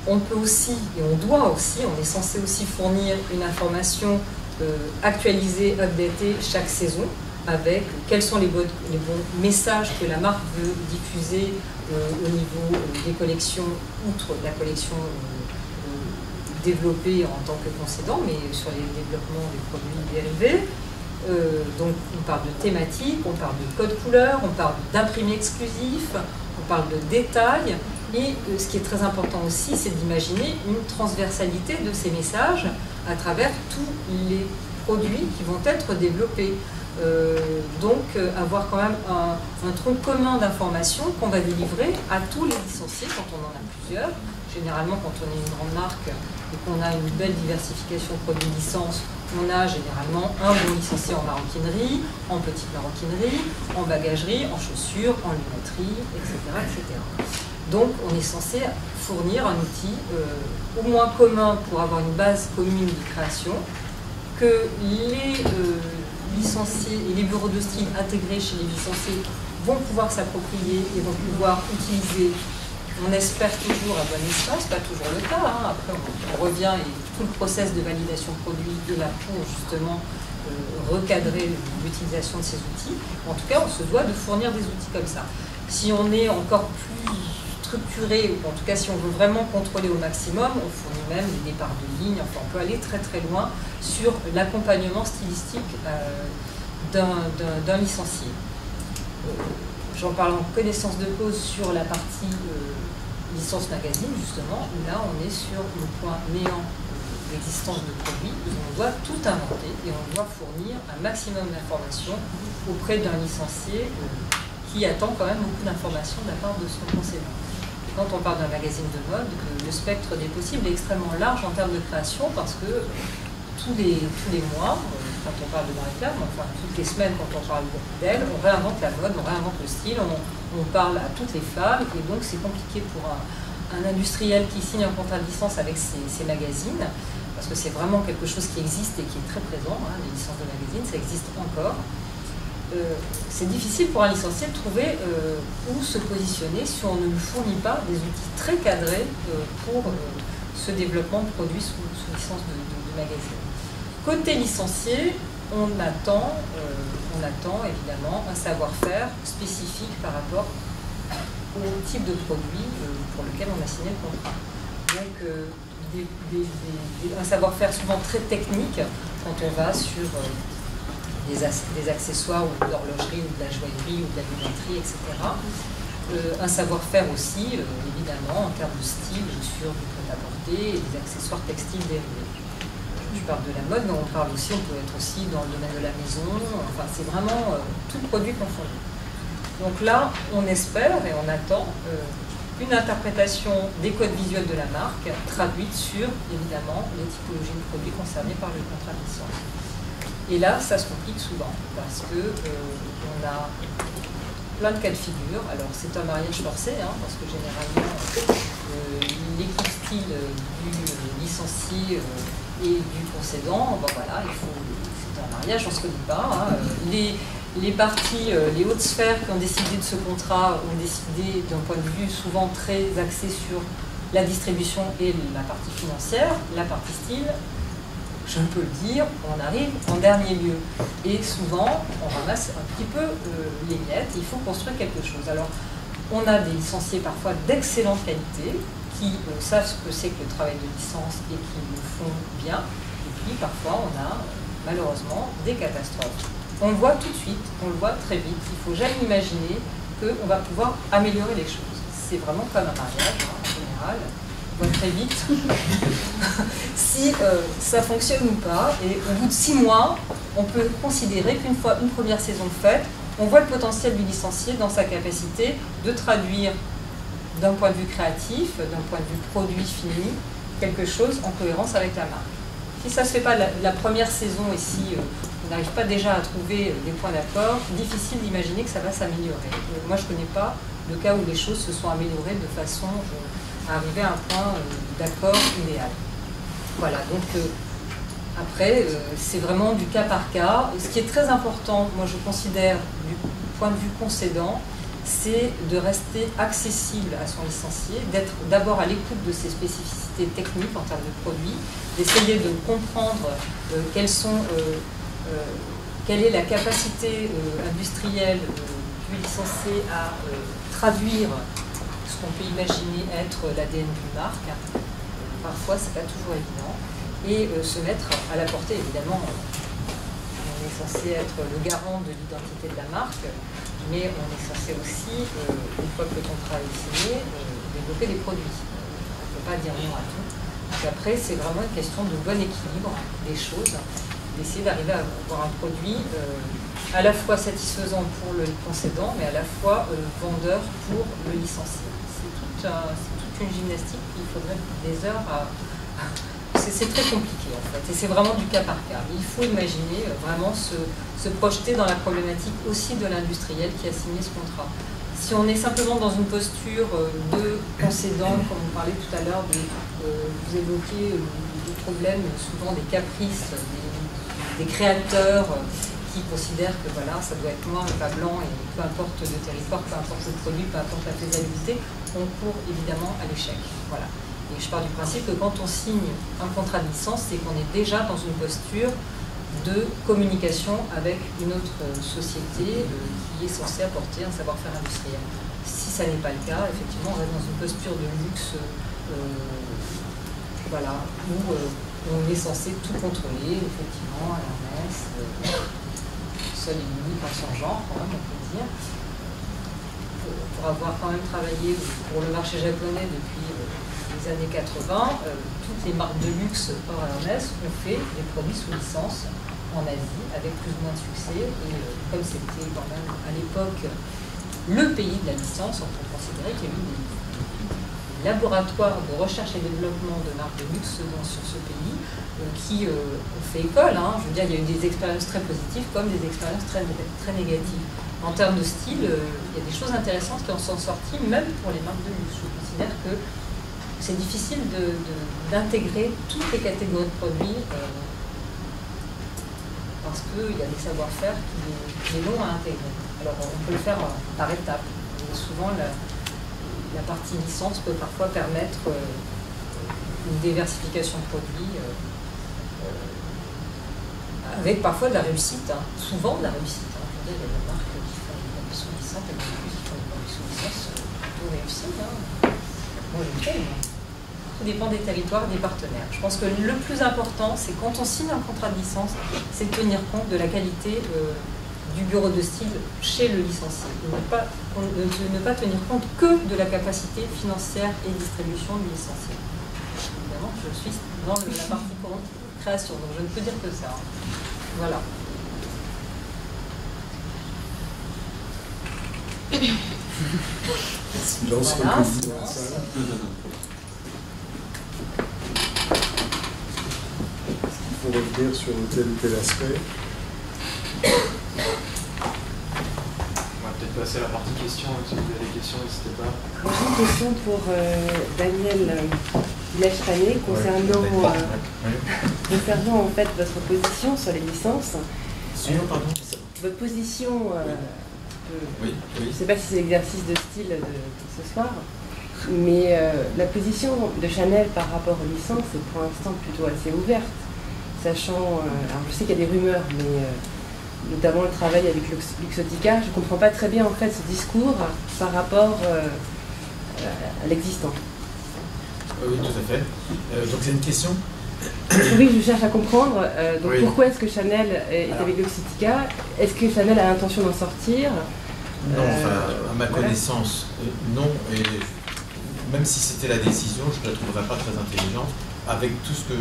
On peut aussi, et on doit aussi, on est censé aussi fournir une information actualisée, updatée chaque saison, avec quels sont les bons messages que la marque veut diffuser au niveau des collections, outre la collection développée en tant que concédant, mais sur les développements des produits dérivés. Donc on parle de thématique, on parle de code couleur, on parle d'imprimé exclusif, on parle de détails. Et ce qui est très important aussi, c'est d'imaginer une transversalité de ces messages à travers tous les produits qui vont être développés. Donc avoir quand même un tronc commun d'informations qu'on va délivrer à tous les licenciés quand on en a plusieurs. Généralement, quand on est une grande marque et qu'on a une belle diversification de produits licence, on a généralement un bon licencié en maroquinerie, en petite maroquinerie, en bagagerie, en chaussures, en lunetterie, etc., etc. Donc, on est censé fournir un outil au moins commun pour avoir une base commune de création, que les licenciés et les bureaux de style intégrés chez les licenciés vont pouvoir s'approprier et vont pouvoir utiliser. On espère toujours à bon escient, ce n'est pas toujours le cas. Hein. Après, on revient et tout le process de validation produit est là pour justement recadrer l'utilisation de ces outils. En tout cas, on se doit de fournir des outils comme ça. Si on est encore plus structuré, ou en tout cas si on veut vraiment contrôler au maximum, on fournit même des départs de ligne, enfin on peut aller très très loin sur l'accompagnement stylistique d'un licencié. J'en parle en connaissance de cause sur la partie licence magazine justement, où là on est sur le point néant de l'existence de produits, où on doit tout inventer et on doit fournir un maximum d'informations auprès d'un licencié qui attend quand même beaucoup d'informations de la part de son concédant. Quand on parle d'un magazine de mode, le spectre des possibles est extrêmement large en termes de création parce que tous les mois, quand on parle de Marie-Claire, enfin toutes les semaines quand on parle d'elle, on réinvente la mode, on réinvente le style, on parle à toutes les femmes et donc c'est compliqué pour un industriel qui signe un contrat de licence avec ces magazines parce que c'est vraiment quelque chose qui existe et qui est très présent, hein, les licences de magazines, ça existe encore. C'est difficile pour un licencié de trouver où se positionner si on ne lui fournit pas des outils très cadrés pour ce développement de produits sous licence de magazine. Côté licencié, on attend évidemment un savoir-faire spécifique par rapport au type de produit pour lequel on a signé le contrat. Donc un savoir-faire souvent très technique quand on va sur des accessoires ou de l'horlogerie ou de la joaillerie ou de la lunetterie, etc. Un savoir-faire aussi, évidemment, en termes de style, sur du prêt-à-porter et des accessoires textiles dérivés. Je parle de la mode, mais on parle aussi, on peut être aussi dans le domaine de la maison, enfin c'est vraiment tout produit confondu. Donc là, on espère et on attend une interprétation des codes visuels de la marque traduite sur, évidemment, les typologies de produits concernés par le contrat de licence. Et là, ça se complique souvent parce que on a plein de cas de figure. Alors, c'est un mariage forcé, hein, parce que généralement, l'équipe style du licencié et du concédant, ben voilà, c'est un mariage, on ne se connaît pas. Hein. Les parties, les hautes sphères qui ont décidé de ce contrat ont décidé d'un point de vue souvent très axé sur la distribution et la partie financière, la partie style, je peux le dire, on arrive en dernier lieu. Et souvent, on ramasse un petit peu les miettes, il faut construire quelque chose. Alors, on a des licenciés parfois d'excellente qualité, qui savent ce que c'est que le travail de licence et qui le font bien. Et puis, parfois, on a malheureusement des catastrophes. On le voit tout de suite, on le voit très vite. Il ne faut jamais imaginer qu'on va pouvoir améliorer les choses. C'est vraiment comme un mariage, en général. On voit très vite si ça fonctionne ou pas. Et au bout de 6 mois, on peut considérer qu'une fois une première saison faite, on voit le potentiel du licencié dans sa capacité de traduire d'un point de vue créatif, d'un point de vue produit fini, quelque chose en cohérence avec la marque. Si ça ne se fait pas la première saison et si on n'arrive pas déjà à trouver des points d'accord, difficile d'imaginer que ça va s'améliorer. Moi, je ne connais pas le cas où les choses se sont améliorées de façon à arriver à un point d'accord idéal. Voilà, donc après, c'est vraiment du cas par cas. Ce qui est très important, moi je considère, du point de vue concédant, c'est de rester accessible à son licencié, d'être d'abord à l'écoute de ses spécificités techniques en termes de produits, d'essayer de comprendre quelle est la capacité industrielle du licencié à traduire ce qu'on peut imaginer être l'ADN d'une marque. Parfois, ce n'est pas toujours évident. Et se mettre à la portée, évidemment. On est censé être le garant de l'identité de la marque, mais on est censé aussi, une fois que le contrat est signé, développer des produits. On ne peut pas dire non à tout. Donc après, c'est vraiment une question de bon équilibre des choses, d'essayer d'arriver à avoir un produit à la fois satisfaisant pour le concédant, mais à la fois vendeur pour le licencié. C'est toute une gymnastique, il faudrait des heures à... C'est très compliqué en fait, et c'est vraiment du cas par cas. Il faut imaginer vraiment se projeter dans la problématique aussi de l'industriel qui a signé ce contrat. Si on est simplement dans une posture de concédant, comme on parlait tout à l'heure, vous évoquez des problèmes, souvent des caprices, des créateurs qui considèrent que voilà, ça doit être noir et pas blanc, et peu importe le territoire, peu importe le produit, peu importe la faisabilité, on court évidemment à l'échec. Voilà. Et je pars du principe que quand on signe un contrat de licence, c'est qu'on est déjà dans une posture de communication avec une autre société qui est censée apporter un savoir-faire industriel. Si ça n'est pas le cas, effectivement, on reste dans une posture de luxe voilà, où on est censé tout contrôler, effectivement, à Hermès, seul et unique en son genre, quand même, on peut dire. Pour avoir quand même travaillé pour le marché japonais depuis les années 80, toutes les marques de luxe hors Hermès ont fait des produits sous licence en Asie avec plus ou moins de succès. Et comme c'était quand même à l'époque le pays de la licence, on peut considérer qu'il y a eu des laboratoires de recherche et développement de marques de luxe sur ce pays qui ont fait école. Hein. Je veux dire, il y a eu des expériences très positives comme des expériences très négatives. En termes de style, il y a des choses intéressantes qui en sont sorties, même pour les marques de luxe. Je considère que c'est difficile d'intégrer toutes les catégories de produits parce qu'il y a des savoir-faire qui est long à intégrer. Alors on peut le faire par étapes. Et souvent la partie licence peut parfois permettre une diversification de produits avec parfois de la réussite, hein. Souvent de la réussite. Hein. Je veux dire, il y a des marques qui font des produits sous licence et des qui font des produits sous licence plutôt réussis. Hein. Moi je le fais, mais tout dépend des territoires, des partenaires. Je pense que le plus important, c'est quand on signe un contrat de licence, c'est de tenir compte de la qualité du bureau de style chez le licencié. Ne pas tenir compte que de la capacité financière et distribution du licencié. Évidemment, je suis dans la partie création, donc je ne peux dire que ça. Voilà. Silence Voilà, recueilli silence. dans la salle. Il faut revenir sur tel ou tel aspect. On va peut-être passer à la partie questions. Si vous avez des questions, n'hésitez pas. Moi, j'ai une question pour Daniel Village-Panet concernant, concernant en fait votre position sur les licences. Pardon. Votre position, Oui. je ne sais pas si c'est l'exercice de style de ce soir, Mais la position de Chanel par rapport aux licences est pour l'instant plutôt assez ouverte, sachant, alors je sais qu'il y a des rumeurs, mais notamment le travail avec Luxottica, je ne comprends pas très bien en fait ce discours par rapport à l'existant. Oui, tout à fait. Donc c'est une question. Oui, je cherche à comprendre. Donc oui. Pourquoi est-ce que Chanel est avec Luxottica? Est-ce que Chanel a l'intention d'en sortir? Non, enfin, à ma connaissance, non. Et même si c'était la décision, je ne la trouverais pas très intelligente, avec tout ce que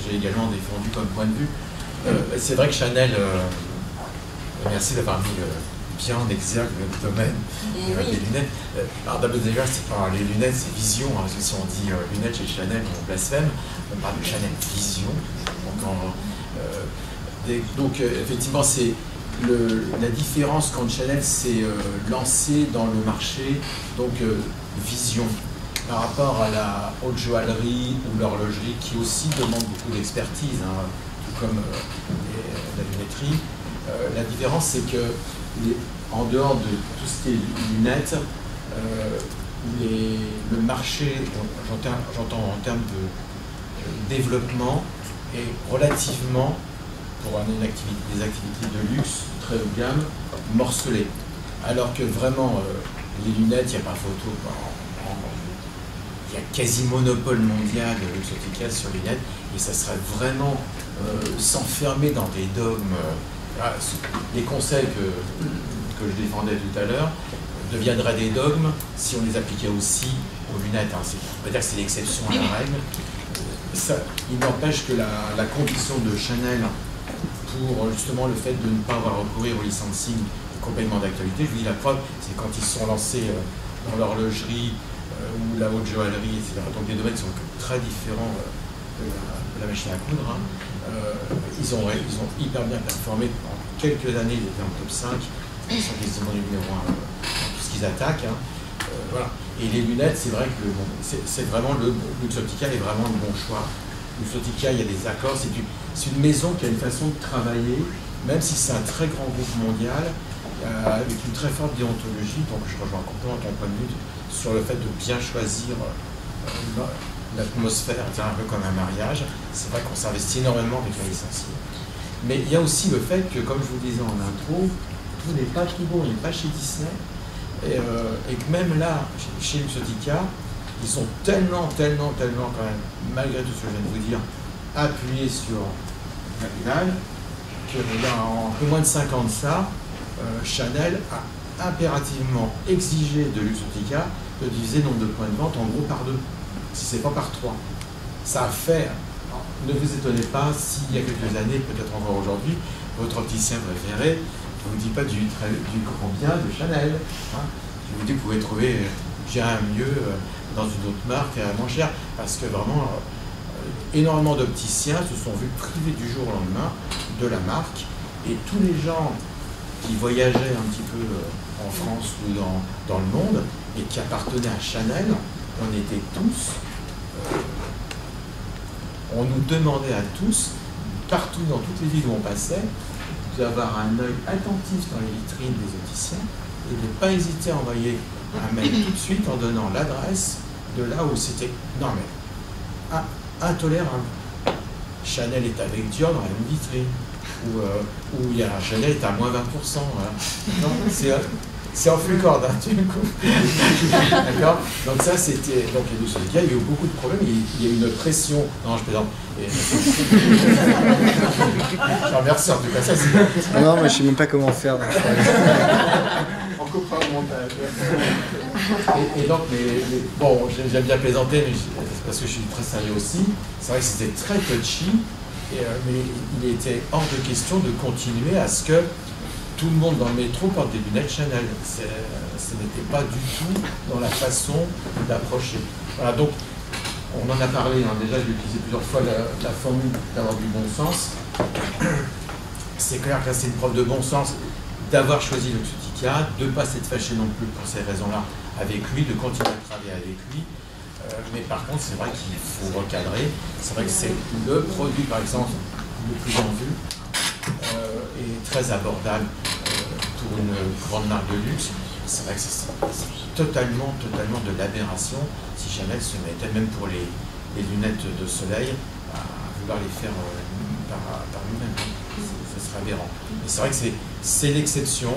j'ai également défendu comme point de vue. C'est vrai que Chanel, merci d'avoir mis bien en exergue le domaine des lunettes. Alors d'abord déjà, c'est pas les lunettes, c'est vision, hein, parce que si on dit lunettes chez Chanel, on blasphème. On parle de Chanel Vision. Donc effectivement, c'est la différence quand Chanel s'est lancé dans le marché, donc vision, par rapport à la haute joaillerie ou l'horlogerie, qui aussi demande beaucoup d'expertise, hein, tout comme la lunetterie. La différence, c'est que en dehors de tout ce qui est lunettes, le marché, j'entends en termes de développement, est relativement, pour des activités de luxe très haut de gamme, morcelé. Alors que vraiment, les lunettes, il n'y a pas photo. Il y a quasi monopole mondial de Luxottica sur les lunettes, et ça serait vraiment s'enfermer dans des dogmes. Les conseils que je défendais tout à l'heure deviendraient des dogmes si on les appliquait aussi aux lunettes. Hein. On va dire que c'est l'exception à la règle. Il n'empêche que la condition de Chanel pour justement le fait de ne pas avoir recourir au licensing est complètement d'actualité. Je vous dis la preuve, c'est quand ils se sont lancés dans l'horlogerie ou la haute joaillerie, etc. Donc des domaines qui sont très différents de la machine à coudre. Hein. Ils ont hyper bien performé. En quelques années, ils étaient en top 5. Ils sont quasiment numéro 1 dans tout ce qu'ils attaquent. Hein. Voilà. Et les lunettes, c'est vrai que c'est vraiment Luxottica est vraiment le bon choix. Luxottica, il y a des accords. C'est une maison qui a une façon de travailler, même si c'est un très grand groupe mondial, avec une très forte déontologie. Donc je rejoins complètement ton point de vue sur le fait de bien choisir l'atmosphère, un peu comme un mariage. C'est vrai qu'on s'investit énormément avec la licenciée. Mais il y a aussi le fait que, comme je vous disais en intro, tout n'est pas tout beau, on n'est pas chez Disney. Et que même là, chez Luxottica, ils sont tellement quand même, malgré tout ce que je viens de vous dire, appuyés sur la pédale, que en un peu moins de 5 ans de ça, Chanel a impérativement exigé de Luxottica de diviser le nombre de points de vente en gros par 2, si ce n'est pas par 3. Ça a fait, ne vous étonnez pas s'il y a quelques années, peut-être encore aujourd'hui, votre opticien préféré ne vous dit pas du grand bien de Chanel. Hein. Je vous dis que vous pouvez trouver bien mieux dans une autre marque moins chère, parce que vraiment, énormément d'opticiens se sont vus privés du jour au lendemain de la marque, et tous les gens qui voyageaient un petit peu en France ou dans le monde, et qui appartenaient à Chanel, on était tous, on nous demandait à tous, partout dans toutes les villes où on passait, d'avoir un œil attentif dans les vitrines des opticiens et de ne pas hésiter à envoyer un mail tout de suite en donnant l'adresse de là où c'était, non mais, intolérable. Chanel est avec Dior dans la même vitrine, où il y a Chanel est à moins 20%. Voilà. Non, c'est en flux corde, hein, du coup. D'accord. Donc ça, c'était... Donc il y a eu beaucoup de problèmes, il y a eu une pression... Non, je plaisante. Je remercie, en tout cas, ça c'est... Non, mais je ne sais même pas comment faire. Donc on coupera au montage. Et donc, bon, j'aime bien plaisanter, mais parce que je suis très sérieux aussi. C'est vrai que c'était très touchy, mais il était hors de question de continuer à ce que tout le monde dans le métro porte des lunettes Chanel. Ce n'était pas du tout dans la façon d'approcher. Voilà, donc, on en a parlé, hein, déjà j'ai utilisé plusieurs fois la formule d'avoir du bon sens. C'est clair que c'est une preuve de bon sens d'avoir choisi Luxottica, de ne pas s'être fâché non plus pour ces raisons-là avec lui, de continuer à travailler avec lui. Mais par contre, c'est vrai qu'il faut recadrer. C'est vrai que c'est le produit, par exemple, le plus en vue et très abordable pour une grande marque de luxe. c'est vrai que c'est totalement de l'aberration si Chanel se mettait, même pour les lunettes de soleil, à vouloir les faire par lui-même. Ça serait aberrant. Mais c'est vrai que c'est l'exception.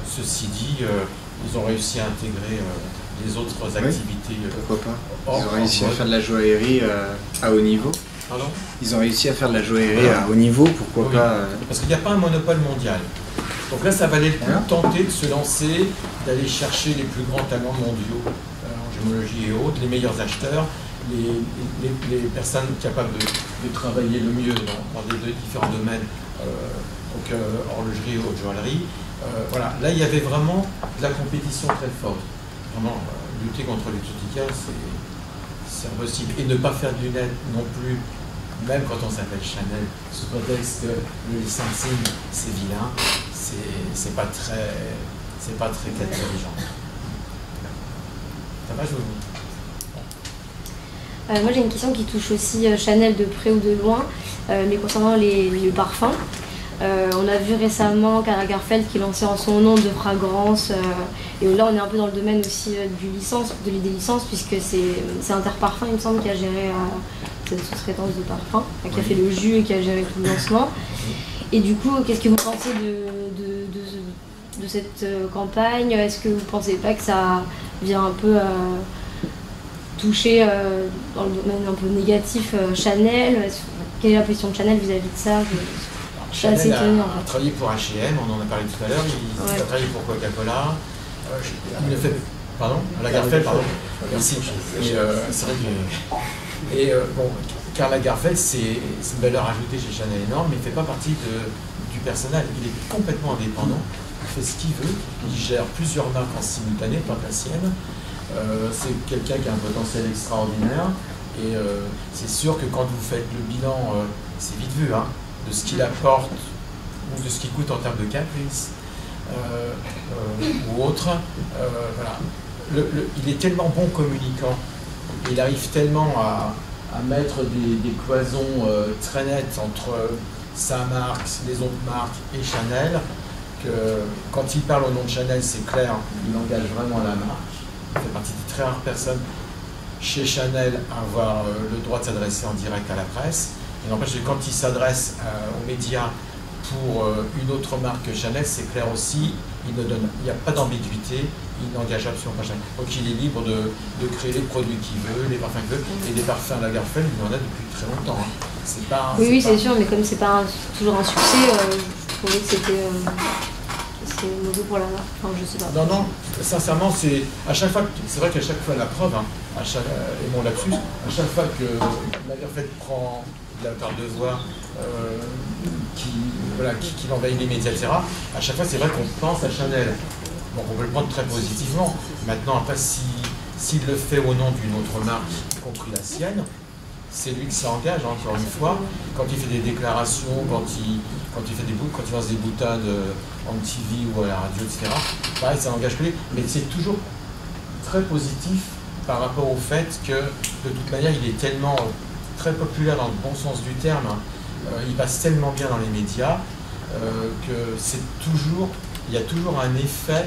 Ceci dit, ils ont réussi à intégrer les autres activités. Pourquoi pas. Ils ont réussi à faire de la joaillerie à haut niveau. Pardon ? Ils ont réussi à faire de la joaillerie à haut niveau, pourquoi pas Parce qu'il n'y a pas un monopole mondial. Donc là, ça valait le coup de tenter de se lancer, d'aller chercher les plus grands talents mondiaux en gémologie et autres, les meilleurs acheteurs, les personnes capables de travailler le mieux dans des différents domaines, donc horlogerie et haute joaillerie. Voilà, là il y avait vraiment de la compétition très forte. Vraiment, lutter contre l'exotica, c'est impossible. Et ne pas faire de lunettes non plus, même quand on s'appelle Chanel, sous prétexte que le licensing c'est vilain, c'est pas très intelligent. Ça va, je vous Moi j'ai une question qui touche aussi Chanel de près ou de loin, mais concernant les parfums. On a vu récemment Karl Lagerfeld qui lançait en son nom de fragrances, et là on est un peu dans le domaine aussi de l'idée licence, puisque c'est Interparfums, il me semble, qui a géré cette sous-traitance de parfums, qui a fait le jus et qui a géré tout le lancement. Et du coup, qu'est-ce que vous pensez de cette campagne? Est-ce que vous ne pensez pas que ça vient un peu toucher dans le domaine un peu négatif Chanel? Quelle est la position de Chanel vis-à-vis de ça? Chanel a travaillé pour H&M, on en a parlé tout à l'heure, il a travaillé pour Coca-Cola, il le fait... Pardon Lagerfeld, pardon. Merci. C'est vrai que... Et bon, Karl Lagerfeld, c'est une valeur ajoutée chez Chanel énorme, mais il ne fait pas partie du personnel. Il est complètement indépendant, il fait ce qu'il veut, il gère plusieurs marques en simultané, pas que la sienne. C'est quelqu'un qui a un potentiel extraordinaire, et c'est sûr que quand vous faites le bilan, c'est vite vu, hein, de ce qu'il apporte ou de ce qu'il coûte en termes de caprice ou autre. Voilà. Il est tellement bon communicant, il arrive tellement à mettre des cloisons très nettes entre sa marque, les autres marques et Chanel, que quand il parle au nom de Chanel, c'est clair, il engage vraiment la marque. Il fait partie des très rares personnes chez Chanel à avoir le droit de s'adresser en direct à la presse. Et n'empêche que quand il s'adresse aux médias pour une autre marque que Chanel, c'est clair aussi, il n'y a pas d'ambiguïté, il n'engage absolument pas Chanel. Donc il est libre de créer les produits qu'il veut, les parfums qu'il veut, et des parfums Lagerfeld, il en a depuis très longtemps. Hein. Oui, c'est sûr, mais comme c'est pas toujours un succès, je trouvais que c'était mauvais pour la marque. Enfin, je sais pas. Non, sincèrement, c'est vrai qu'à chaque fois la preuve, hein, et mon lapsus, à chaque fois que Lagerfeld prend de la part de voix qui envahit les médias, etc. À chaque fois, c'est vrai qu'on pense à Chanel. Donc on peut le prendre très positivement. Maintenant, après, s'il le fait au nom d'une autre marque, y compris la sienne, c'est lui qui s'engage, encore une fois. Quand il fait des déclarations, quand il lance des boutades en TV ou à la radio, etc. Pareil, ça n'engage que lui. Mais c'est toujours très positif par rapport au fait que, de toute manière, il est tellement très populaire dans le bon sens du terme, il passe tellement bien dans les médias que il y a toujours un effet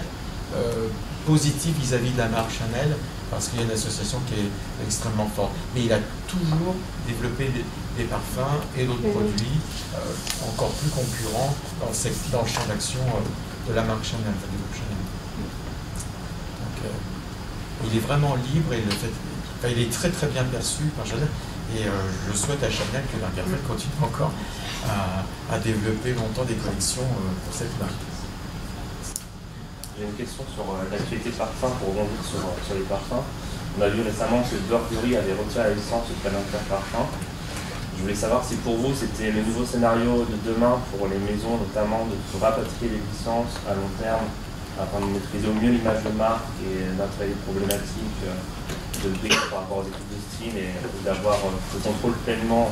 positif vis-à-vis de la marque Chanel, parce qu'il y a une association qui est extrêmement forte. Mais il a toujours développé des parfums et d'autres produits encore plus concurrents dans le champ d'action de la marque Chanel, du groupe Chanel. Donc, il est vraiment libre et il est très très bien perçu par Chanel. Et je souhaite à Chanel que Lagerfeld continue encore à développer longtemps des collections pour cette marque. J'ai une question sur l'actualité parfum, pour rebondir sur les parfums. On a vu récemment que Burberry avait retiré la licence auprès d'Interparfums. Je voulais savoir si pour vous c'était le nouveau scénario de demain pour les maisons, notamment de rapatrier les licences à long terme afin de maîtriser au mieux l'image de marque et d'installer des problématiques de prix par rapport aux équipes de style et d'avoir le contrôle pleinement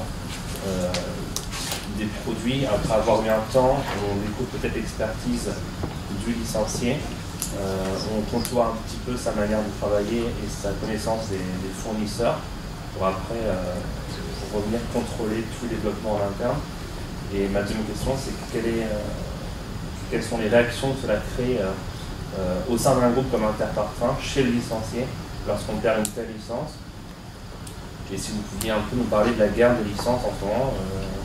des produits après avoir eu un temps où on découvre peut-être l'expertise du licencié, on conçoit un petit peu sa manière de travailler et sa connaissance des fournisseurs pour après revenir contrôler tout le développement en interne. Et ma deuxième question, c'est quelles sont les réactions que cela crée au sein d'un groupe comme Interparfums, chez le licencié, lorsqu'on perd une telle licence. Et si vous pouviez un peu nous parler de la guerre des licences en ce moment,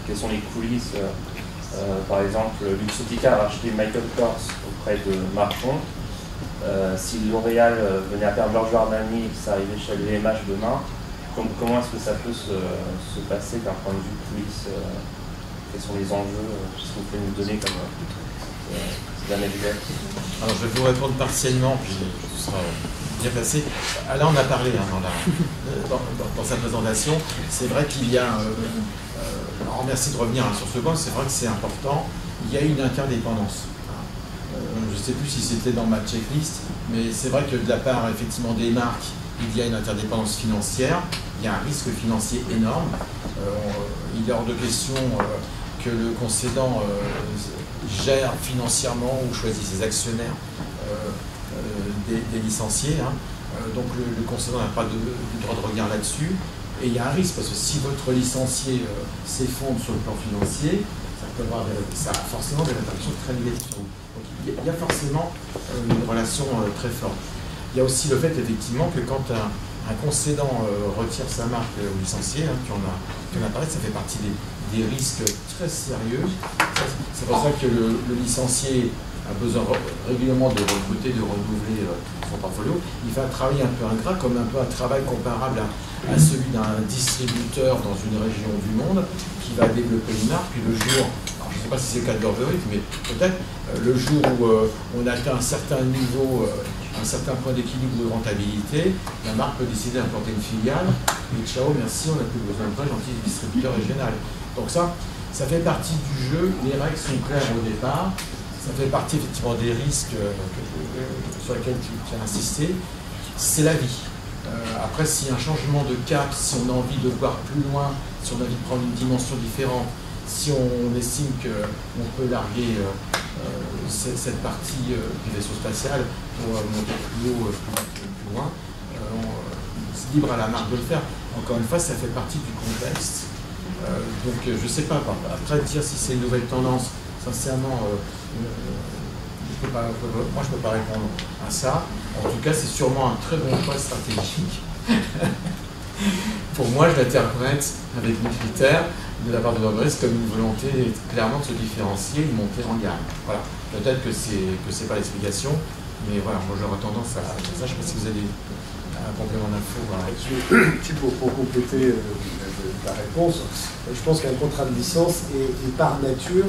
quelles sont les coulisses, par exemple, Luxottica a racheté Michael Kors auprès de Marcon. Si L'Oréal venait à perdre Giorgio Armani et que ça arrivait chez LVMH demain, comment est-ce que ça peut se passer d'un point de vue coulisses? Quels sont les enjeux? Est-ce que vous pouvez nous donner comme anecdote? Alors je vais vous répondre partiellement, puis ce sera bien passé. Là on a parlé dans sa présentation, c'est vrai qu'il y a, alors merci de revenir sur ce point, c'est vrai que c'est important, il y a une interdépendance. Je ne sais plus si c'était dans ma checklist, mais c'est vrai que de la part effectivement des marques, il y a une interdépendance financière, il y a un risque financier énorme. Il est hors de question que le concédant gère financièrement ou choisit ses actionnaires des licenciés. Donc le concédant n'a pas de droit de regard là-dessus. Et il y a un risque, parce que si votre licencié s'effondre sur le plan financier, ça a forcément des répercussions très négatives sur vous. Donc il y a forcément une relation très forte. Il y a aussi le fait effectivement que quand un concédant retire sa marque au licencié, qui en a parlé, ça fait partie des risques très sérieux. C'est pour ça que le licencié a besoin régulièrement de recruter, de renouveler son portfolio. Il fait un travail un peu ingrat, comme un peu un travail comparable à celui d'un distributeur dans une région du monde qui va développer une marque, puis le jour, alors je ne sais pas si c'est le cas de Burberry, mais peut-être le jour où on atteint un certain niveau, un certain point d'équilibre de rentabilité, la marque peut décider d'implanter une filiale, et ciao, merci, on n'a plus besoin de toi, gentil distributeur régional. Donc ça fait partie du jeu, les règles sont claires au départ, ça fait partie effectivement des risques sur lesquels tu as insisté, c'est la vie. Après, s'il y a un changement de cap, si on a envie de voir plus loin, si on a envie de prendre une dimension différente, si on estime qu'on peut larguer cette partie du vaisseau spatial pour monter plus haut, plus loin, c'est libre à la marque de le faire. Encore une fois, ça fait partie du contexte. Donc je ne sais pas, après dire si c'est une nouvelle tendance, sincèrement, moi je ne peux pas répondre à ça. En tout cas, c'est sûrement un très bon choix stratégique. Pour moi, je l'interprète avec mes critères de la part de Burberry comme une volonté clairement de se différencier, de monter en gamme. Voilà. Peut-être que c'est pas l'explication, mais voilà, moi j'aurais tendance à ça. Je ne sais pas si vous avez un complément d'info. Pour compléter la réponse, je pense qu'un contrat de licence est par nature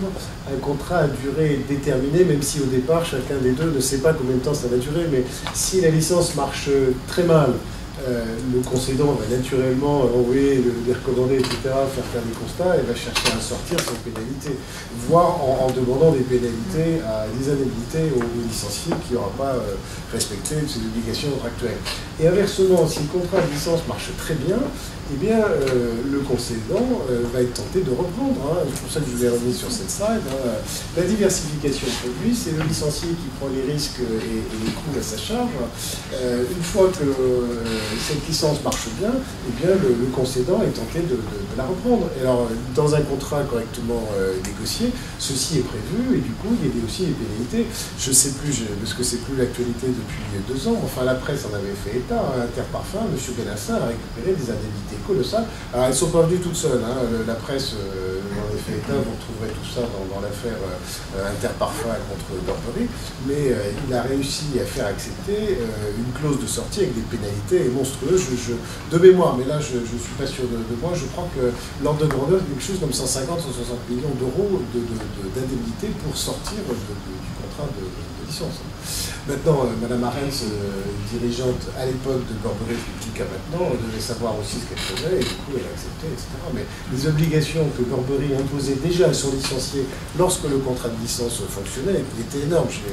un contrat à durée déterminée, même si au départ chacun des deux ne sait pas combien de temps ça va durer, mais si la licence marche très mal, le concédant va naturellement envoyer les recommandés, etc., faire des constats et va chercher à sortir sans pénalité, voire en demandant des pénalités, des indemnités aux licenciés qui n'aura pas respecté ses obligations contractuelles. Et inversement, si le contrat de licence marche très bien, eh bien, le concédant va être tenté de reprendre. C'est pour ça que je vous ai remis sur cette slide. La diversification de produits, c'est le licencié qui prend les risques et les coûts à sa charge. Une fois que cette licence marche bien, eh bien, le concédant est tenté de la reprendre. Et alors, dans un contrat correctement négocié, ceci est prévu et du coup, il y a aussi des pénalités. Je ne sais plus, parce que c'est plus l'actualité depuis 2 ans. Enfin, la presse en avait fait état. Interparfums, M. Benassin a récupéré des indemnités colossales. Alors, elles ne sont pas venues toutes seules. La presse en a fait état. Vous retrouverez tout ça dans l'affaire Interparfums contre Burberry. Mais il a réussi à faire accepter une clause de sortie avec des pénalités monstrueuses. De mémoire, mais là, je ne suis pas sûr de moi, je crois que l'ordre de grandeur est quelque chose comme 150 ou 160 millions d'euros d'indemnités pour sortir du contrat de licence. Maintenant, Mme Arens, dirigeante à l'époque de Burberry Publica maintenant, devait savoir aussi ce qu'elle faisait et du coup elle a accepté, etc. Mais les obligations que Burberry imposait déjà à son licencié lorsque le contrat de licence fonctionnait, il était énorme. Chez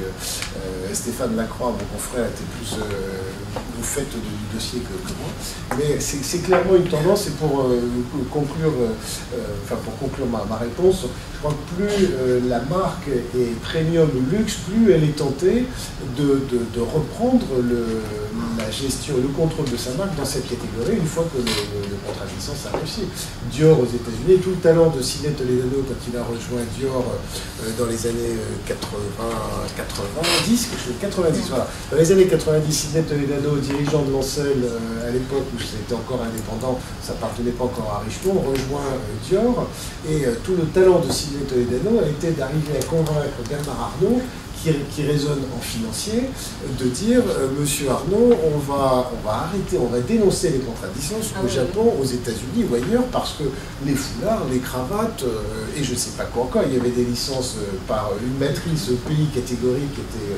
Stéphane Lacroix, mon confrère, était plus au fait du dossier que moi. Mais c'est clairement une tendance et pour conclure ma réponse, je crois que plus la marque est premium luxe, plus elle est tentée de reprendre gestion et le contrôle de sa marque dans cette catégorie une fois que le contrat de licence a réussi. Dior aux États-Unis, tout le talent de Sidney Toledano quand il a rejoint Dior dans les années 90, voilà. Dans les années 90, Sidney Toledano, dirigeant de Lancel à l'époque où c'était encore indépendant, ça appartenait pas encore à Richemont, rejoint Dior, et tout le talent de Sidney Toledano a été d'arriver à convaincre Bernard Arnault, qui résonne en financier, de dire Monsieur Arnault, on va arrêter, on va dénoncer les contrats de licence au Japon, aux États-Unis ou ailleurs, parce que les foulards, les cravates, et je ne sais pas quoi encore, il y avait des licences par une matrice pays catégorique qui était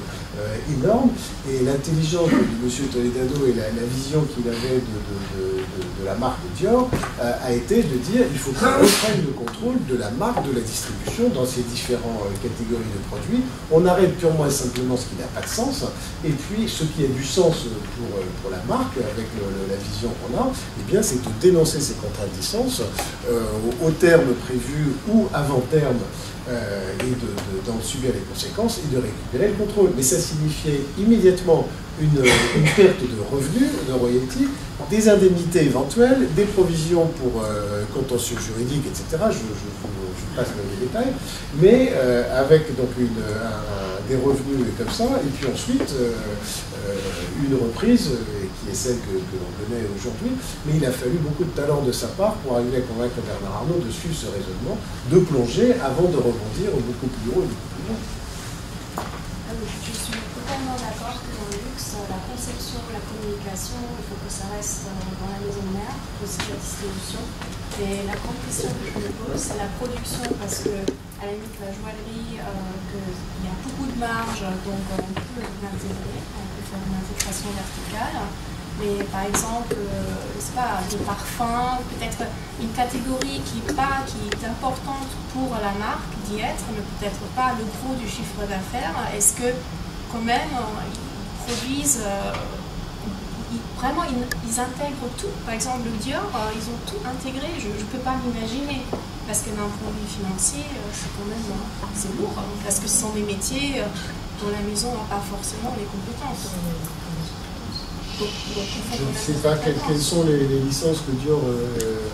énorme, et l'intelligence de Monsieur Toledano et la vision qu'il avait de la marque Dior a été de dire il faut qu'on reprenne le contrôle de la marque, de la distribution dans ces différentes catégories de produits. On arrête purement et simplement ce qui n'a pas de sens, et puis ce qui a du sens pour la marque, avec la vision qu'on a, eh bien, c'est de dénoncer ces contrats de licence au terme prévu ou avant terme, et d'en subir les conséquences et de récupérer le contrôle. Mais ça signifiait immédiatement une perte de revenus, de royalties, des indemnités éventuelles, des provisions pour contentieux juridiques, etc. Je passe dans les détails, mais avec donc des revenus comme ça, et puis ensuite une reprise qui est celle que l'on connaît aujourd'hui, mais il a fallu beaucoup de talent de sa part pour arriver à convaincre Bernard Arnault de suivre ce raisonnement, de plonger avant de rebondir beaucoup plus haut et beaucoup plus loin. Je suis totalement d'accord que dans le luxe, la conception, la communication, il faut que ça reste dans la maison mère, aussi la distribution. Et la grande question que je me pose, c'est la production, parce que à la limite, la joaillerie, il y a beaucoup de marge, donc on peut l'intégrer, on peut faire une intégration verticale. Mais par exemple, je sais pas, des parfums, peut-être une catégorie qui est importante pour la marque d'y être, mais peut-être pas le gros du chiffre d'affaires. Est-ce que quand même ils produisent vraiment ils intègrent tout? Par exemple, le Dior, ils ont tout intégré. Je ne peux pas m'imaginer, parce que d'un point de vue financier, c'est quand même c'est lourd, parce que ce sont des métiers dont la maison n'a pas forcément les compétences. Je ne sais pas quelles sont les licences que Dior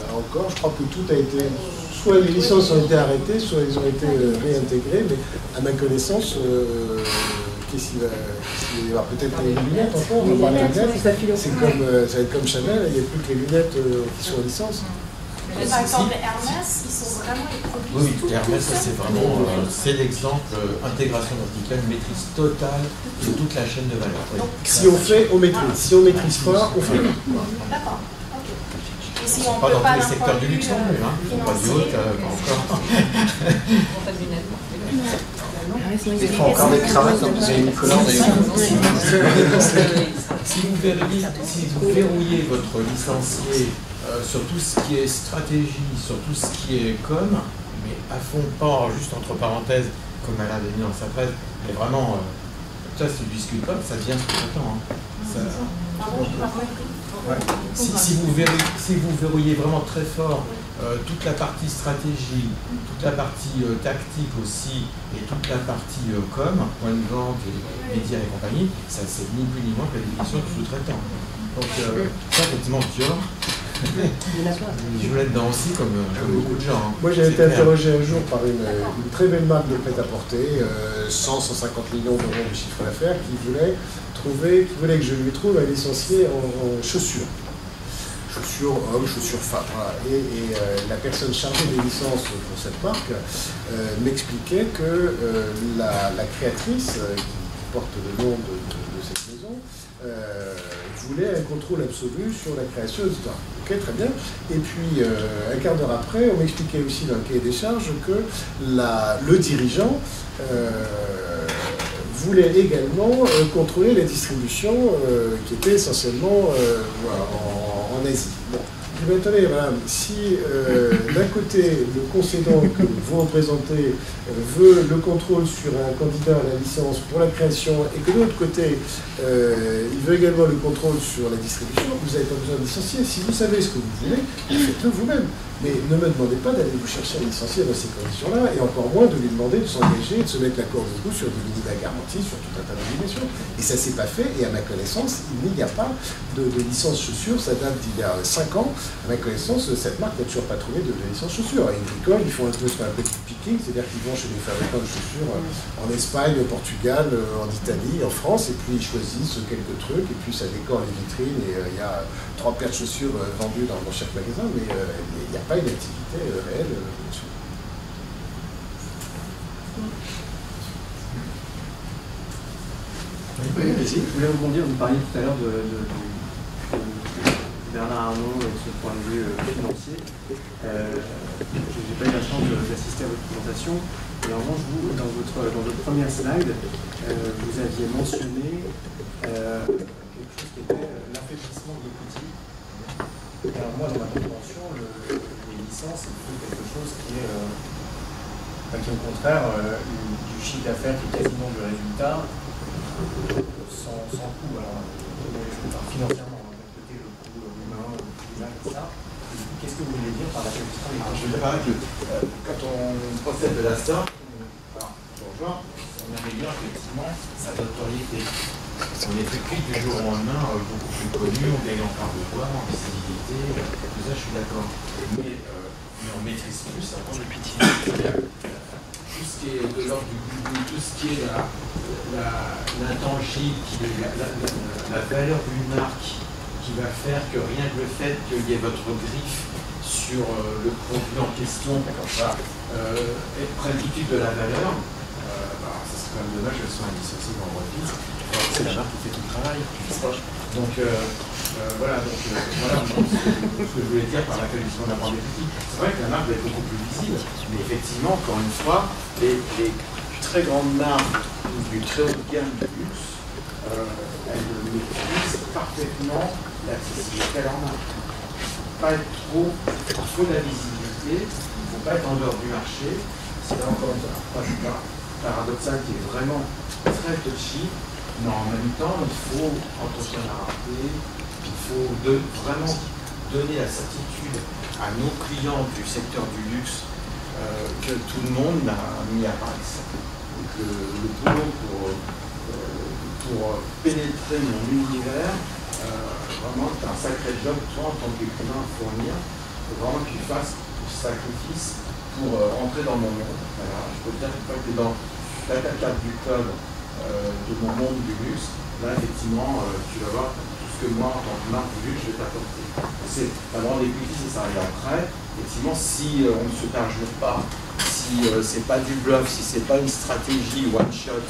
a encore. Je crois que tout a été... Soit les licences ont été arrêtées, soit elles ont été réintégrées, mais à ma connaissance, qu'est-ce qu'il va y avoir? Peut-être les lunettes encore, on parle de lunettes. Ça va être comme Chanel, il n'y a plus que les lunettes qui sont en licence. Par exemple, Hermès, ils sont vraiment les produits. Oui, Hermès, c'est vraiment c'est l'exemple intégration verticale, maîtrise totale de toute la chaîne de valeur. Oui. Si on fait, on maîtrise. Si on maîtrise pas, on fait. D'accord. Ok. Et si on pas peut dans pas tous les secteurs du luxe non plus, hein. Pas du haut, pas encore. Il faut encore des cravates, donc vous avez une colère Si vous verrouillez votre licencié sur tout ce qui est stratégie, sur tout ce qui est com, mais à fond, pas juste entre parenthèses, comme elle avait mis dans sa presse, mais vraiment, ça se discute pas, ça devient sous-traitant. Si vous verrouillez vraiment très fort toute la partie stratégie, toute la partie tactique aussi, et toute la partie com, point de vente, et médias et compagnie, ça c'est ni plus ni moins que la définition du sous-traitant. Donc ça, effectivement, Dior, je voulais être dedans aussi, comme beaucoup de gens. Moi, j'ai été interrogé un jour par une très belle marque de prêt-à-porter, 100-150 millions d'euros de chiffre d'affaires, qui voulait que je lui trouve un licencié en chaussures. Chaussures hommes, chaussures femmes. Voilà. Et la personne chargée des licences pour cette marque m'expliquait que la créatrice, qui porte le nom de cette maison, voulait un contrôle absolu sur la création, etc. Ok, très bien. Et puis, un quart d'heure après, on m'expliquait aussi dans le cahier des charges que le dirigeant voulait également contrôler la distribution qui était essentiellement en Asie. Bon. Je vais attendez, madame, si d'un côté le concédant que vous représentez veut le contrôle sur un candidat à la licence pour la création et que de l'autre côté il veut également le contrôle sur la distribution, vous n'avez pas besoin de licencier. Si vous savez ce que vous voulez, faites-le vous-même. Mais ne me demandez pas d'aller vous chercher un licencié dans ces conditions-là, et encore moins de lui demander de s'engager et de se mettre la corde au cou sur des minima garanties, sur tout un tas d'obligations. Et ça ne s'est pas fait, et à ma connaissance, il n'y a pas de licence chaussures, ça date d'il y a 5 ans. À ma connaissance, cette marque n'a toujours pas trouvé de licence chaussures. Et ils bricolent, ils font un peu ce qu'on appelle du picking, c'est-à-dire qu'ils vont chez les fabricants de chaussures en Espagne, au Portugal, en Italie, en France, et puis ils choisissent quelques trucs, et puis ça décore les vitrines, et il y a 3 paires de chaussures vendues dans chaque magasin, mais il n'y a pas une activité réelle dessus. Oui, je voulais rebondir, vous parliez tout à l'heure de Bernard Arnault et de ce point de vue financier. Je n'ai pas eu la chance d'assister à votre présentation, mais en revanche, vous, dans votre première slide, vous aviez mentionné quelque chose qui était l'affaiblissement de l'equity. Alors moi, dans ma compréhension, les licences, c'est plutôt quelque chose qui est au contraire du chiffre d'affaires qui est quasiment du résultat, sans coût, alors financièrement, d'un côté le coût humain, le coût humain, etc. Qu'est-ce que vous voulez dire par l'affaiblissement des Je veux dire que quand on procède de la sorte, je rejoins, on améliore effectivement sa notoriété. On est plus cuit du jour au lendemain, beaucoup plus connu, on gagne en part de poids, en visibilité, tout ça je suis d'accord. Mais on maîtrise plus avant le pitié. Tout ce qui est de l'ordre du goût, tout ce qui est l'intangible, la valeur d'une marque qui va faire que rien que le fait qu'il y ait votre griffe sur le produit en question prenne tout de la valeur, ça serait quand même dommage qu'elle soit indissociée dans le refit. C'est la marque qui fait tout le travail. Donc voilà ce que je voulais dire par l'affaiblissement de la marque des petits. C'est vrai que la marque va être beaucoup plus visible, mais effectivement, encore une fois, les très grandes marques du très haut de gamme du luxe, elles maîtrisent parfaitement l'accessibilité à leur marque. Pas être trop, il faut de la visibilité, il ne faut pas être en dehors du marché. C'est là encore une fois, paradoxal qui est vraiment très touchy. Mais en même temps, il faut entretenir la rareté, il faut vraiment donner la certitude à nos clients du secteur du luxe que tout le monde n'a mis à part ça. Donc le boulot pour pénétrer mon univers, vraiment c'est un sacré job, toi en tant qu'écrivain à fournir. Il faut vraiment que tu fasses du sacrifice pour entrer dans mon monde. Voilà. Je peux te dire qu'une fois que tu es dans la carte du club, de mon monde du luxe, là effectivement tu vas voir tout ce que moi en tant que marque du luxe je vais t'apporter. C'est la grande equity, ça arrive après. Effectivement, si on ne se perjure pas, si c'est pas du bluff, si c'est pas une stratégie one shot,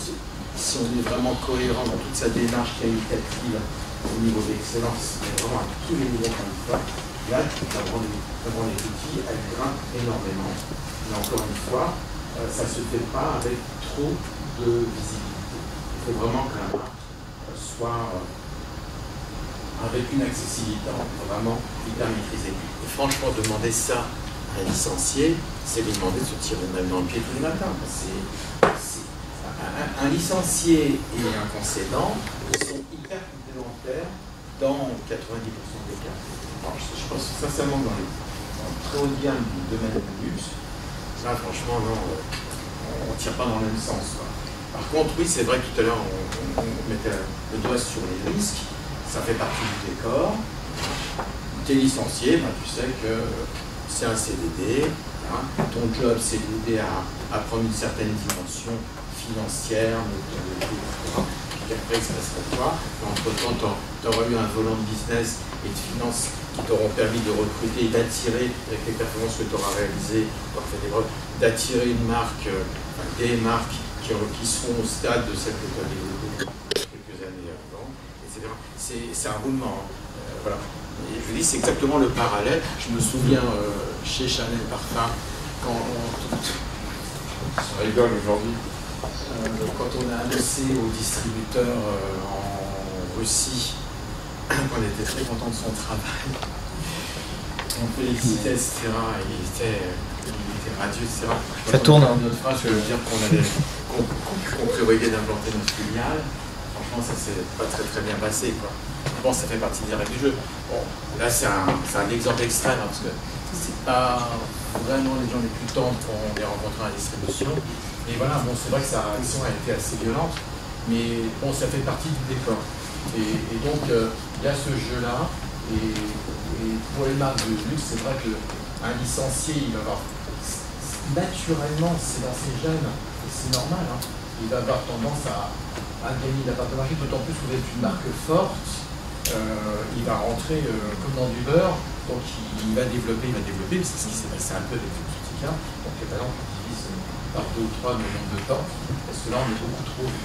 si on est vraiment cohérent dans toute sa démarche qualitative au niveau d'excellence, vraiment à tous les niveaux comme ça, là la grande equity elle grimpe énormément. Mais encore une fois, ça ne se fait pas avec trop de visibilité. Il faut vraiment que la marque soit avec une accessibilité vraiment hyper maîtrisée. Et franchement, demander ça à un licencié, c'est lui demander de se tirer une balle dans le pied tous les matins. Un licencié et un concédant sont hyper complémentaires dans 90% des cas. Alors, je pense sincèrement dans le très haut de gamme du domaine du luxe, là franchement, non, on ne tire pas dans le même sens. Par contre, oui, c'est vrai que tout à l'heure, on mettait le doigt sur les risques. Ça fait partie du décor. Tu es licencié, tu sais que c'est un CDD. Hein. Ton job, c'est d'aider à prendre une certaine dimension financière, etc. Puis après, il se passera quoi. Entre-temps, tu auras eu un volant de business et de finance qui t'auront permis de recruter et d'attirer, avec les performances que tu auras réalisées, d'attirer une marque, des marques qui seront au stade de cette état développée quelques années avant, etc. C'est un roulement. Voilà. Et je vous dis, c'est exactement le parallèle. Je me souviens chez Chanel Parfum, quand ça rigole aujourd'hui, quand on a annoncé aux distributeurs en Russie qu'on était très content de son travail, on félicitait, etc. Et il était radieux, etc. Ça tourne. Notre phrase, je veux dire qu'on prévoyait d'implanter notre filiale. Franchement, ça s'est pas très bien passé, quoi. Bon, ça fait partie des règles du jeu. Bon, là, c'est un exemple extrême, hein, parce que c'est pas vraiment les gens les plus tendres qu'on les rencontre à la distribution. Et voilà, bon, c'est vrai que sa réaction a été assez violente. mais bon, ça fait partie du décor. Et donc, il y a ce jeu-là, et pour les marques de luxe, c'est vrai qu'un licencié, il va avoir, naturellement, c'est dans ses gènes, et c'est normal, hein, il va avoir tendance à gagner la part de marché, d'autant plus que vous êtes une marque forte, il va rentrer comme dans du beurre, donc il va développer, c'est ce qui s'est passé un peu avec Luxottica, donc les talents qu'on divise par 2 ou 3 le nombre de temps, parce que là on est beaucoup trop vu.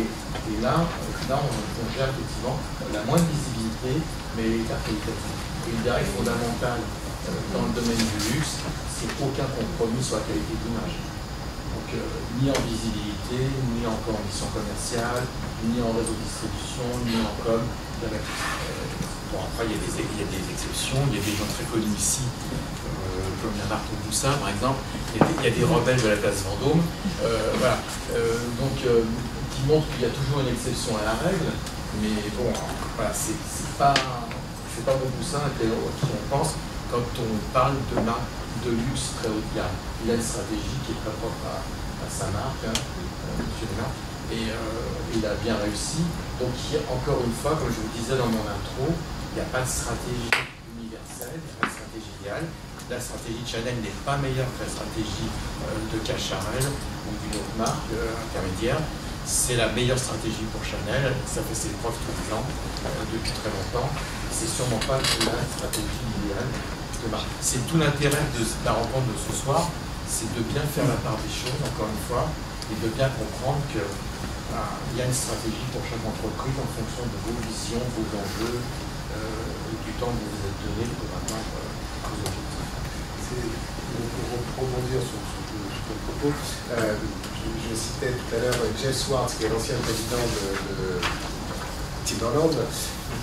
Et là on gère effectivement la moindre visibilité, mais l'écart qualitatif. Et une des règles fondamentales dans le domaine du luxe, c'est aucun compromis sur la qualité d'image. Donc ni en visibilité, ni en conditions commerciales, ni en réseau de distribution, ni en com. Bon, après, il y a des exceptions, il y a des gens très connus ici, comme la marque Boussa par exemple, il y a des rebelles de la place Vendôme, voilà. Donc, qui montrent qu'il y a toujours une exception à la règle, mais bon, voilà, c'est pas Boussa qui on pense quand on parle de marque de luxe très haut de gamme. Il a une stratégie qui est très propre à sa marque, Monsieur Lénard. Et il a bien réussi. Donc encore une fois, comme je vous disais dans mon intro, il n'y a pas de stratégie universelle, il n'y a pas de stratégie idéale. La stratégie de Chanel n'est pas meilleure que la stratégie de Cacharel ou d'une autre marque intermédiaire. C'est la meilleure stratégie pour Chanel, ça fait ses preuves tous les ans, depuis très longtemps. C'est sûrement pas la stratégie idéale de marque. C'est tout l'intérêt de la rencontre de ce soir, c'est de bien faire la part des choses, encore une fois, et de bien comprendre que il y a une stratégie pour chaque entreprise en fonction de vos visions, vos enjeux, du temps que vous vous êtes donné pour atteindre vos objectifs. Pour rebondir sur ton propos, je citais tout à l'heure Jeff Swartz, qui est l'ancien président de Timberland.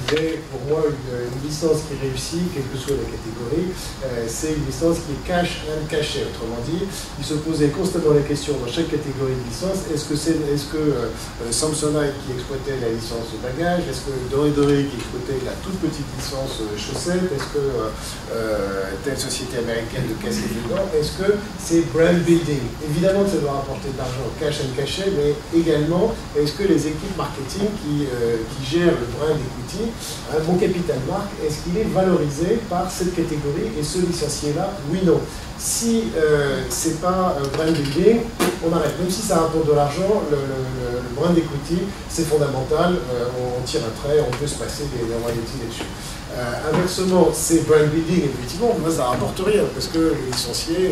Il est pour moi une licence qui réussit, quelle que soit la catégorie, c'est une licence qui est cash and caché. Autrement dit, il se posait constamment la question dans chaque catégorie de licence, est-ce que Samsonite qui exploitait la licence bagage, est-ce que Doré qui exploitait la toute petite licence chaussette, est-ce que telle société américaine de casser dedans, est-ce que c'est brand building? Évidemment que ça doit rapporter de l'argent cash and caché, mais également, est-ce que les équipes marketing qui gèrent le brand equity, mon capital marque, est-ce qu'il est valorisé par cette catégorie et ce licencié-là? Oui, non. Si c'est pas brand building, on arrête. Même si ça rapporte de l'argent, le brand equity, c'est fondamental. On tire un trait, on peut se passer des royalties là-dessus. Inversement, c'est brand building, effectivement, moi ça rapporte rien parce que les licenciés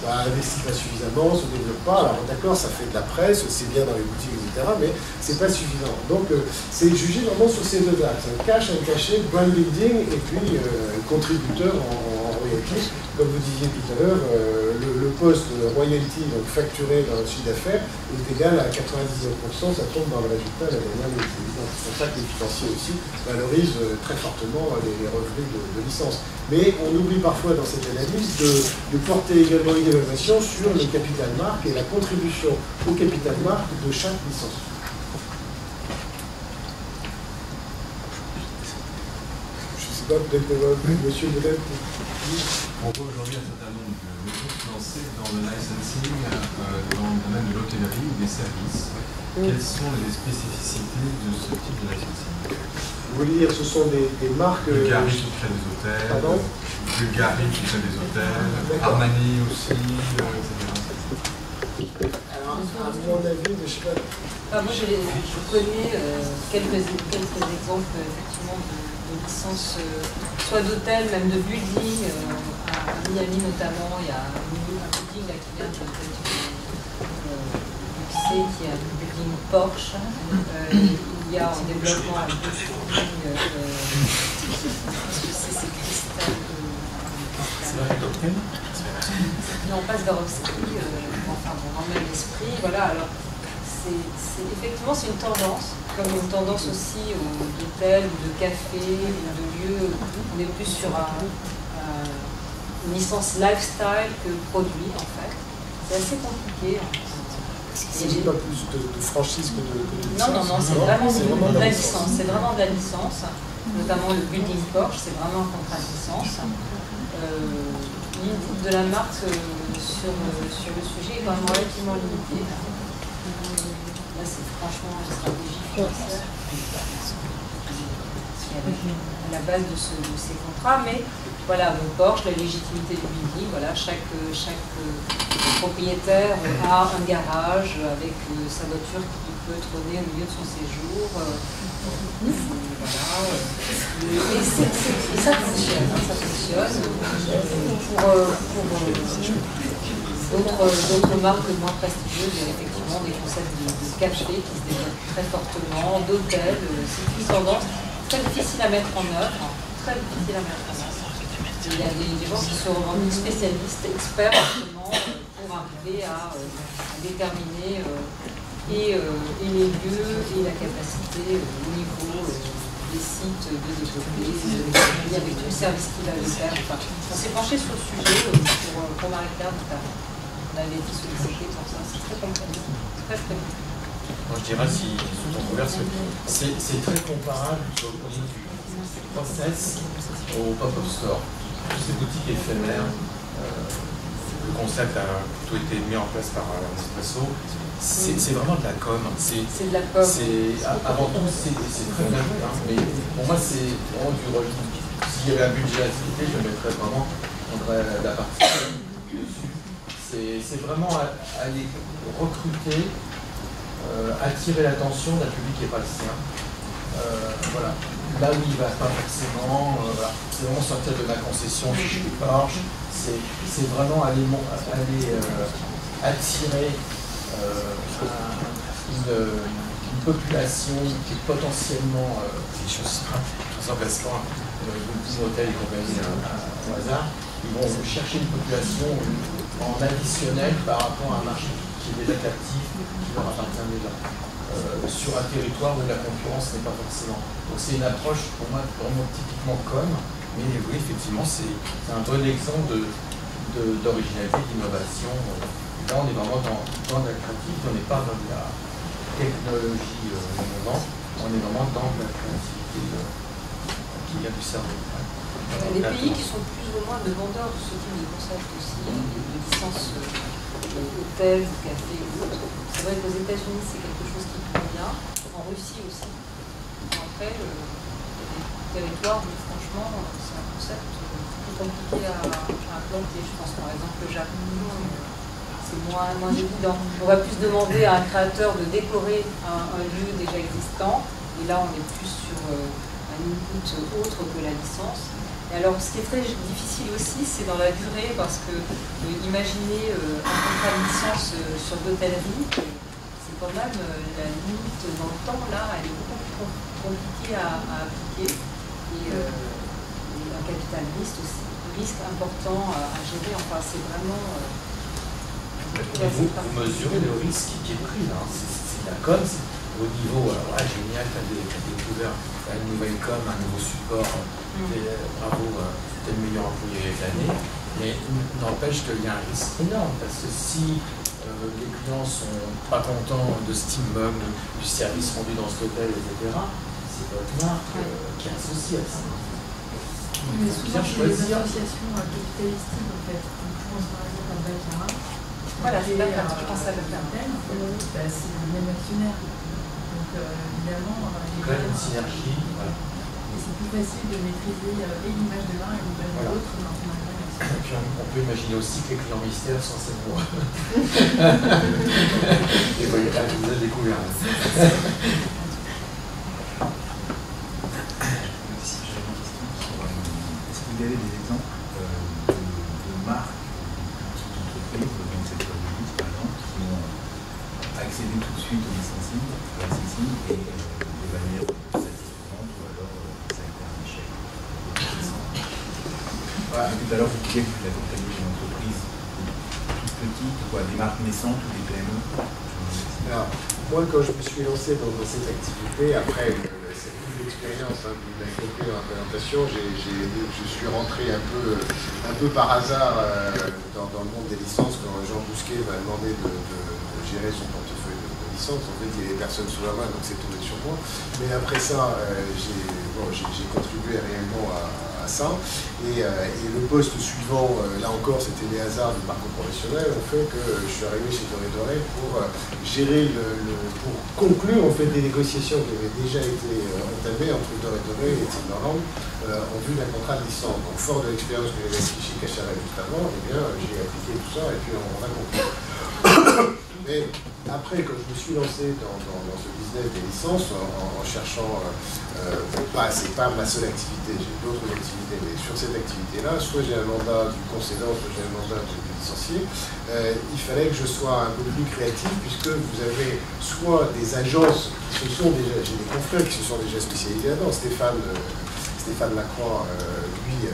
n'investissent pas suffisamment, ne se développent pas. Alors d'accord, ça fait de la presse, c'est bien dans les boutiques, etc., mais c'est pas suffisant. Donc c'est jugé vraiment sur ces deux axes, un cash, un caché, brand building et puis contributeur en royalties. Comme vous disiez tout à l'heure, le poste royalty, donc facturé dans le chiffre d'affaires, est égal à 99%, ça tombe dans le résultat de la dernière année. C'est pour ça que les financiers aussi valorisent très fortement les revenus de licence. Mais on oublie parfois dans cette analyse de porter également une évaluation sur le capital marque et la contribution au capital marque de chaque licence. Je ne sais pas, peut-être monsieur Bedel. On voit aujourd'hui un certain nombre de méthodes financées dans le licensing, dans le domaine de l'hôtellerie ou des services. Quelles sont les spécificités de ce type de licensing? Vous voulez dire, ce sont des marques... Bulgari qui crée des hôtels, Bulgari qui crée des hôtels, Armani aussi, etc. Alors, à mon avis, je sais pas... Moi, je connais quelques exemples, effectivement, de licences, soit d'hôtels, même de building, à Miami notamment, il y a un building là, qui vient de qui est un building Porsche. Il y a en développement un building, c'est Cristal. Non, pas Swarovski, enfin bon, dans le même esprit. Voilà, alors effectivement, c'est une tendance, comme une tendance aussi d'hôtel ou de café ou de lieu. On est plus sur une licence lifestyle que produit, en fait. C'est assez compliqué. Il ne s'agit pas plus de franchise que de licence? Non, c'est vraiment de la licence. C'est vraiment de la licence, notamment le building Porsche, c'est vraiment un contrat de licence. L'input de la marque sur le sujet est quand même relativement limité. La c'est franchement une stratégie financière qui est à la base de ces contrats, mais voilà, mon Porsche, la légitimité du building, voilà, chaque propriétaire a un garage avec sa voiture qui peut trôner au milieu de son séjour. Voilà. Et ça fonctionne, ça fonctionne. Pour d'autres marques moins prestigieuses, il y a effectivement des concepts de café qui se développent très fortement, d'hôtels, c'est une tendance très difficile à mettre en œuvre, très difficile à mettre en œuvre. Il y a des gens qui se revendiquent spécialistes, experts justement, pour arriver à déterminer et les lieux et la capacité au niveau des sites de développer, avec tout le service qu'il va le faire. Enfin, on s'est penché sur le sujet pour Marie-Claire notamment. On avait été sollicité pour ça, c'est très complexe, très très complexe. Moi je dirais, si sous ton couvert, c'est très comparable au niveau du process au pop-up store. Toutes ces boutiques éphémères, le concept a plutôt été mis en place par Nespresso. C'est vraiment de la com. C'est de la com. Avant tout, c'est très bien, hein, mais pour moi, c'est vraiment du revenu. S'il y avait un budget à citer, je mettrais vraiment la partie dessus. C'est vraiment aller recruter, attirer l'attention d'un public qui n'est pas le sien. Voilà. Là où il ne va pas forcément, c'est vraiment sortir de la concession chez Porsche, c'est vraiment aller attirer une population qui est potentiellement, je ne restaurant, hôtel et compagnie au hasard, ils vont chercher une population en additionnel par rapport à un marché qui est déjà captif, qui leur appartient déjà. Sur un territoire où la concurrence n'est pas forcément. Donc c'est une approche pour moi vraiment typiquement com, mais oui, effectivement, c'est un bon exemple d'originalité, d'innovation. Là, on est vraiment dans la créativité, on n'est pas dans la technologie innovante, on est vraiment dans la créativité qui vient du cerveau. Il y a des pays qui sont plus ou moins demandeurs de ce type de concept aussi, de licences hôtels, cafés ou autres. C'est vrai qu'aux États-Unis, c'est quelque chose qui prend bien, en Russie aussi. Après, il y a des territoires où franchement, c'est un concept plus compliqué à implanter. Je pense par exemple le Japon, c'est moins évident. On va plus demander à un créateur de décorer un lieu déjà existant, et là on est plus sur un input autre que la licence. Et alors, ce qui est très difficile aussi, c'est dans la durée, parce que imaginez un contrat de licence sur l'hôtellerie, c'est quand même la limite dans le temps, là, elle est beaucoup plus compliquée à appliquer. Et un capital risque important à gérer, enfin, c'est vraiment... vous mesurez le risque qui est pris, là. C'est la com, c'est au niveau, génial, tu as découvert une nouvelle com, un nouveau support, bravo, t'es le meilleur employé de l'année, mais n'empêche qu'il y a un risque énorme, parce que si les clients ne sont pas contents de cet immeuble, du service rendu dans cet hôtel, etc., c'est votre marque qui est associée à ça. Mais souvent, c'est des associations capitalistiques, en fait. Je pense par exemple à Baccarat. Voilà, c'est là je pense à le faire. C'est le même actionnaire. Donc, évidemment, il y a une synergie. Voilà. Et c'est plus facile de maîtriser et l'image de l'un et l'image de l'autre dans son interaction. Et puis on peut imaginer aussi que les clients mystères sont assez nombreux. Et vous voyez, vous avez découvert. Est-ce que vous avez des exemples de marques ou d'entreprises dans le secteur du luxe, par exemple, qui ont accédé tout de suite au licensing et de manière satisfaisante, ou alors ça a été un échec? Tout à l'heure, vous disiez que vous accompagnez une entreprise toute petite, des marques naissantes ou des PME. Alors, moi, quand je me suis lancé dans cette activité, après cette double expérience, vous l'avez compris dans la présentation, je suis rentré un peu par hasard dans le monde des licences quand Jean Bousquet m'a demandé de gérer son portefeuille de licences. En fait, il y avait personne sous la main, donc c'est tombé sur moi. Mais après ça, j'ai contribué réellement à ça. Et le poste suivant, là encore, c'était les hasards du parcours professionnel, ont fait que je suis arrivé chez Doré Doré pour gérer pour conclure en fait des négociations qui avaient déjà été entamées entre Doré Doré et Timberland en vue d'un contrat de licence. Donc fort de l'expérience que j'avais acquis chez Cacharel juste avant, eh bien j'ai appliqué tout ça et puis on a conclu. Mais après, quand je me suis lancé dans ce business des licences, en cherchant, c'est pas ma seule activité, j'ai d'autres activités, mais sur cette activité-là, soit j'ai un mandat du concédant, soit j'ai un mandat du licencié, il fallait que je sois un peu plus créatif, puisque vous avez soit des agences qui se sont déjà, j'ai des confrères qui se sont déjà spécialisés là-dedans. Stéphane Lacroix, lui,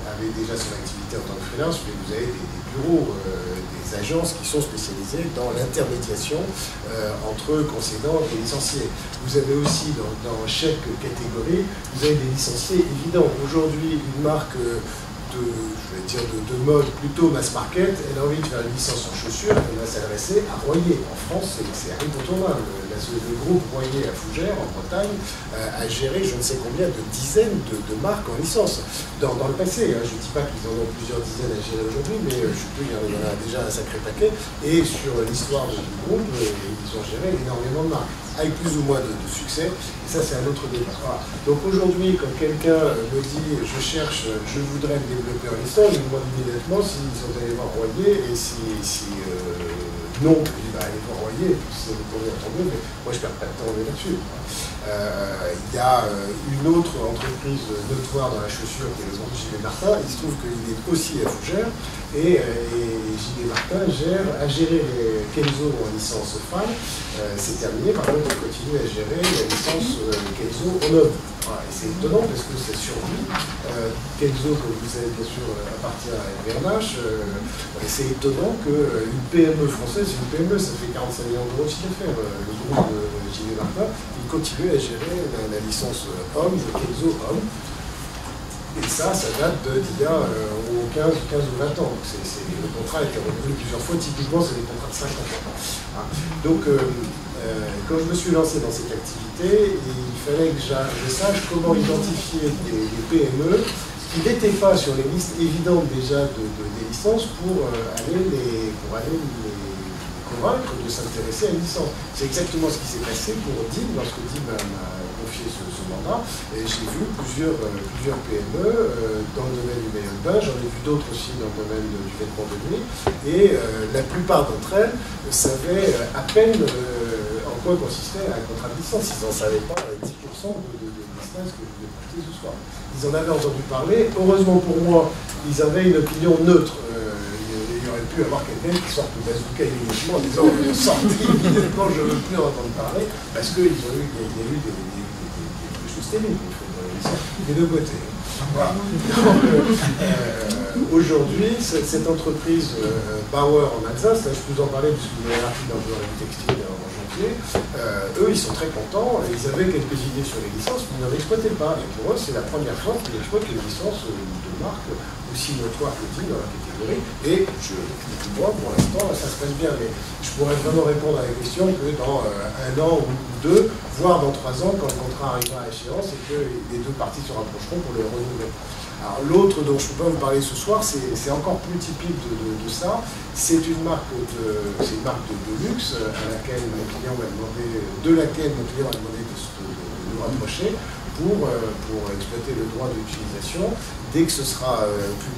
avait déjà son activité en tant que freelance, mais vous avez des bureaux, des agences qui sont spécialisées dans l'intermédiation entre concédants et licenciés. Vous avez aussi dans chaque catégorie, vous avez des licenciés évidents. Aujourd'hui, une marque de mode plutôt mass market, elle a envie de faire une licence en chaussures, elle va s'adresser à Royer. En France, c'est incontournable. Le groupe Royer à Fougères, en Bretagne, a géré je ne sais combien de dizaines de marques en licence. Dans le passé, je ne dis pas qu'ils en ont plusieurs dizaines à gérer aujourd'hui, mais je suis sûr qu'il y en a déjà un sacré paquet. Et sur l'histoire du groupe, ils ont géré énormément de marques, avec plus ou moins de succès. Et ça, c'est un autre débat. Voilà. Donc aujourd'hui, quand quelqu'un me dit je voudrais me développer en licence, je me demande immédiatement s'ils sont allés voir Royer et non, je dis allez voir Royer, si ça vous convient, tant mieux, mais moi je ne perds pas de temps là-dessus. Il y a une autre entreprise notoire dans la chaussure qui est le groupe JB Martin. Il se trouve qu'il est aussi à Fougères et JB Martin a géré les Kenzo en licence femme. C'est terminé, par contre il continue à gérer la licence Kenzo en homme. Voilà, et c'est étonnant parce que ça survit. Kenzo, comme vous savez bien sûr, appartient à LVMH. Et c'est étonnant qu'une PME française, une PME, ça fait 45 millions d'euros de chiffre d'affaires. Le groupe JB Martin, il continue à gérer la licence homme, le Kenzo homme. Et ça date d'il y a 15 ou 20 ans. Le contrat a été renouvelé plusieurs fois. Typiquement, c'est des contrats de 50 ans. Donc, quand je me suis lancé dans cette activité, il fallait que je sache comment identifier des PME qui n'étaient pas sur les listes évidentes déjà des licences pour aller les convaincre de s'intéresser à une licence. C'est exactement ce qui s'est passé pour DIM, lorsque DIM m'a confié ce mandat. Et j'ai vu plusieurs PME dans le domaine du maillot de bain, j'en ai vu d'autres aussi dans le domaine du vêtement de nuit, et la plupart d'entre elles savaient à peine en quoi consistait un contrat de licence. Ils n'en savaient pas 10% de business que je vais porter ce soir. Ils en avaient entendu parler. Heureusement pour moi, ils avaient une opinion neutre. Il aurait pu avoir quelqu'un qui sorte le bazooka immédiatement en disant sortez immédiatement, je ne veux plus en entendre parler, parce qu'il y a eu des choses terribles des deux côtés. Voilà. Aujourd'hui, cette entreprise Bauer en Alsace, là, je peux vous en parler puisque vous avez un article dans le revue textile en janvier, eux ils sont très contents, ils avaient quelques idées sur les licences, mais ils n'en exploitaient pas. Et pour eux, c'est la première fois qu'ils exploitent les licences de marques aussi notoires que dit dans la catégorie. Et moi, pour l'instant, ça se passe bien. Mais je pourrais vraiment répondre à la question que dans un an ou deux, voire dans 3 ans, quand le contrat arrivera à échéance et que les deux parties se rapprocheront pour les renouveler. Alors l'autre dont je ne peux pas vous parler ce soir, c'est encore plus typique de ça. C'est une marque de luxe à laquelle mon client m'a demandé, de nous rapprocher pour exploiter le droit d'utilisation. Dès que ce sera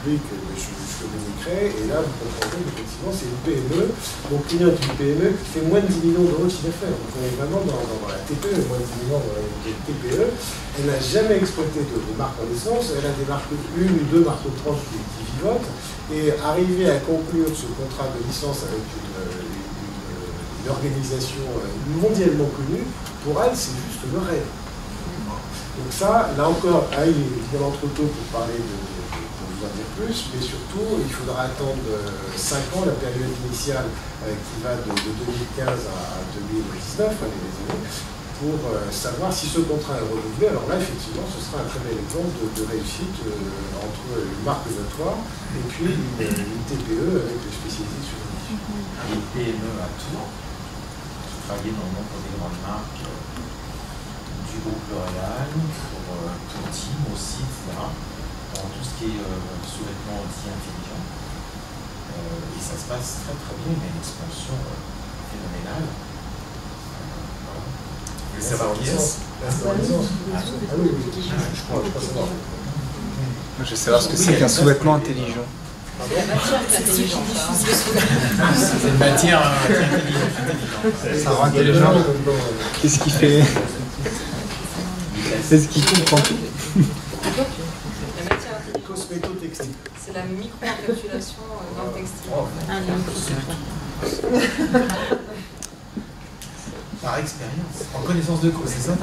public, je communiquerai. Et là, vous comprendrez qu'effectivement, c'est une PME. Mon client est une PME qui fait moins de 10 millions d'euros de chiffre d'affaires. Donc on est vraiment dans la TPE, moins de 10 millions dans la TPE. Elle n'a jamais exploité de marque en licence. Elle a des marques, une ou deux marques de tranche qui vivotent. Et arriver à conclure ce contrat de licence avec une organisation mondialement connue, pour elle, c'est juste le rêve. Donc ça, là encore, il est évidemment trop tôt pour parler pour vous en dire plus, mais surtout, il faudra attendre 5 ans, la période initiale qui va de 2015 à 2019, les années, pour savoir si ce contrat est renouvelé. Alors là, effectivement, ce sera un très bel exemple de réussite entre une marque notoire et puis une TPE avec des spécialisés sur le métier. Les PME à Tours, j'ai travaillé dans le nombre des grandes marques du groupe L'Oréal, pour Team aussi, etc. dans tout ce qui est sous-vêtements anti-intelligents. Et ça se passe très très bien, il y a une expansion phénoménale. Vous voulez savoir qui est-ce? Je crois savoir. Je veux savoir ce que c'est qu'un sous-vêtement intelligent. C'est la matière qui est intelligente. C'est une matière intelligente. Ça rend intelligent. Qu'est-ce qu'il fait? C'est ce qu'il comprend tout. La matière intelligente. Cosméto-textile. C'est la micro-encapsulation dans le textile. Par expérience, en connaissance de cause, c'est ça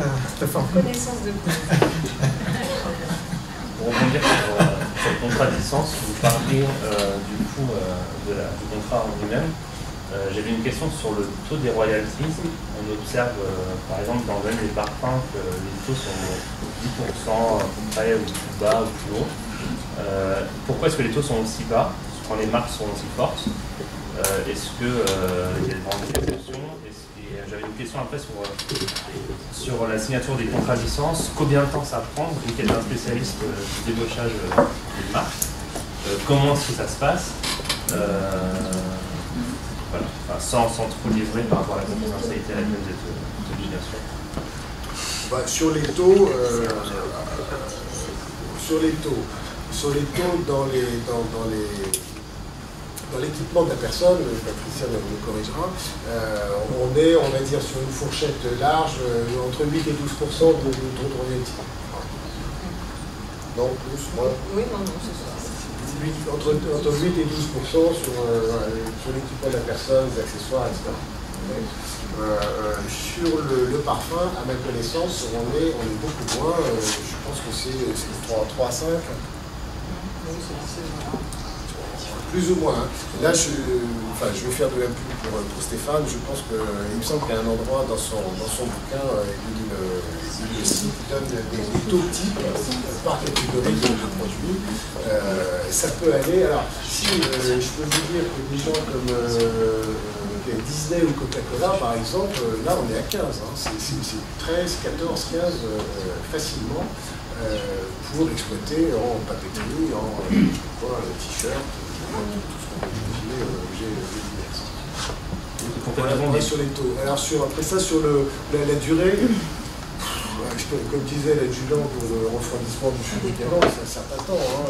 ta forme? Connaissance de cause. Pour rebondir sur le contrat de licence, vous parlez du coup du contrat en lui-même. J'avais une question sur le taux des royalties. On observe par exemple dans le domaine des parfums que les taux sont 10% à peu près, ou plus bas ou plus haut. Pourquoi est-ce que les taux sont aussi bas quand les marques sont aussi fortes? Est-ce qu'il y a vraiment des exceptions? J'avais une question après sur la signature des contrats de licence. Combien de temps ça prend? Vu qu'elle est un spécialiste du débauchage des marques, comment est-ce que ça se passe? Voilà. Enfin, sans trop livrer par rapport à la confidentialité à laquelle vous êtes obligé, bien sûr. Bah, sur les taux dans l'équipement de la personne, Patricia me corrigera, on est, on va dire, sur une fourchette large entre 8 et 12% de royalties. Non, plus, moins. Oui, non, c'est ça. Entre 8 et 12% sur l'équipement de la personne, les accessoires, etc. Sur le parfum, à ma connaissance, on est beaucoup moins. Je pense que c'est 3 à 5. Plus ou moins. Hein. Là, je vais faire de la pub pour Stéphane. Je pense qu'il me semble qu'il y a un endroit dans son bouquin, il donne des taux types par catégorie de produits. Ça peut aller. Alors, si je peux vous dire que des gens comme Disney ou Coca-Cola, par exemple, là, on est à 15. Hein. C'est 13, 14, 15 facilement pour exploiter en papeterie, en t-shirt. On est sur les taux. Alors après ça, sur la durée, comme disait l'adjudant pour le refroidissement du médicament, c'est un certain temps. Hein.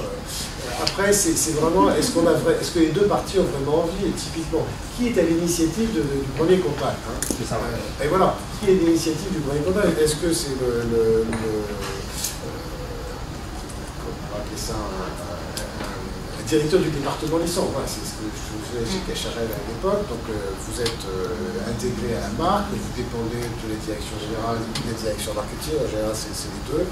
Après, c'est vraiment, est-ce que les deux parties ont vraiment envie? Et typiquement, qui est à l'initiative du premier contact, hein? C'est ça. Et voilà, qui est à l'initiative du premier contact? Est-ce que c'est comment on va appeler ça, directeur du département licence, voilà, c'est ce que je faisais chez Cacharel à l'époque. Donc vous êtes intégré à la marque, vous dépendez de la direction générale et de la direction marketing, en général c'est les deux.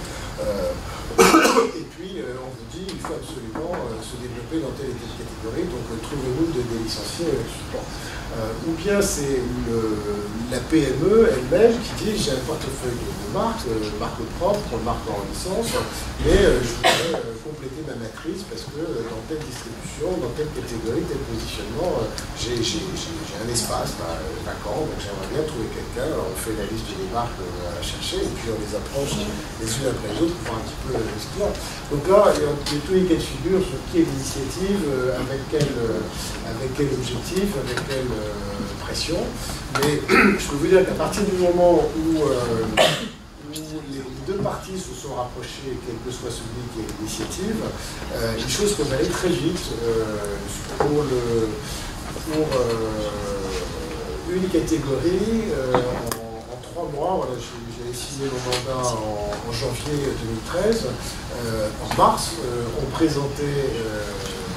Et puis on vous dit il faut absolument se développer dans telle et telle catégorie, donc trouvez-nous des licenciés support. Ou bien c'est la PME elle-même qui dit j'ai un portefeuille de marques, marque propre, marque en licence, mais je voudrais compléter ma matrice parce que dans telle distribution, dans telle catégorie, tel positionnement, j'ai un espace vacant, donc j'aimerais bien trouver quelqu'un. Alors on fait la liste des marques à chercher et puis on les approche les unes après les autres pour voir un petit peu ce qu'il y a. Donc là, il y a tous les cas de figure sur qui est l'initiative, avec quel objectif, avec quelle pression. Mais je peux vous dire qu'à partir du moment où les deux parties se sont rapprochées, quel que soit celui qui est l'initiative, les choses peuvent aller très vite. Pour une catégorie, en 3 mois, voilà, j'ai signé mon mandat en janvier 2013. En mars,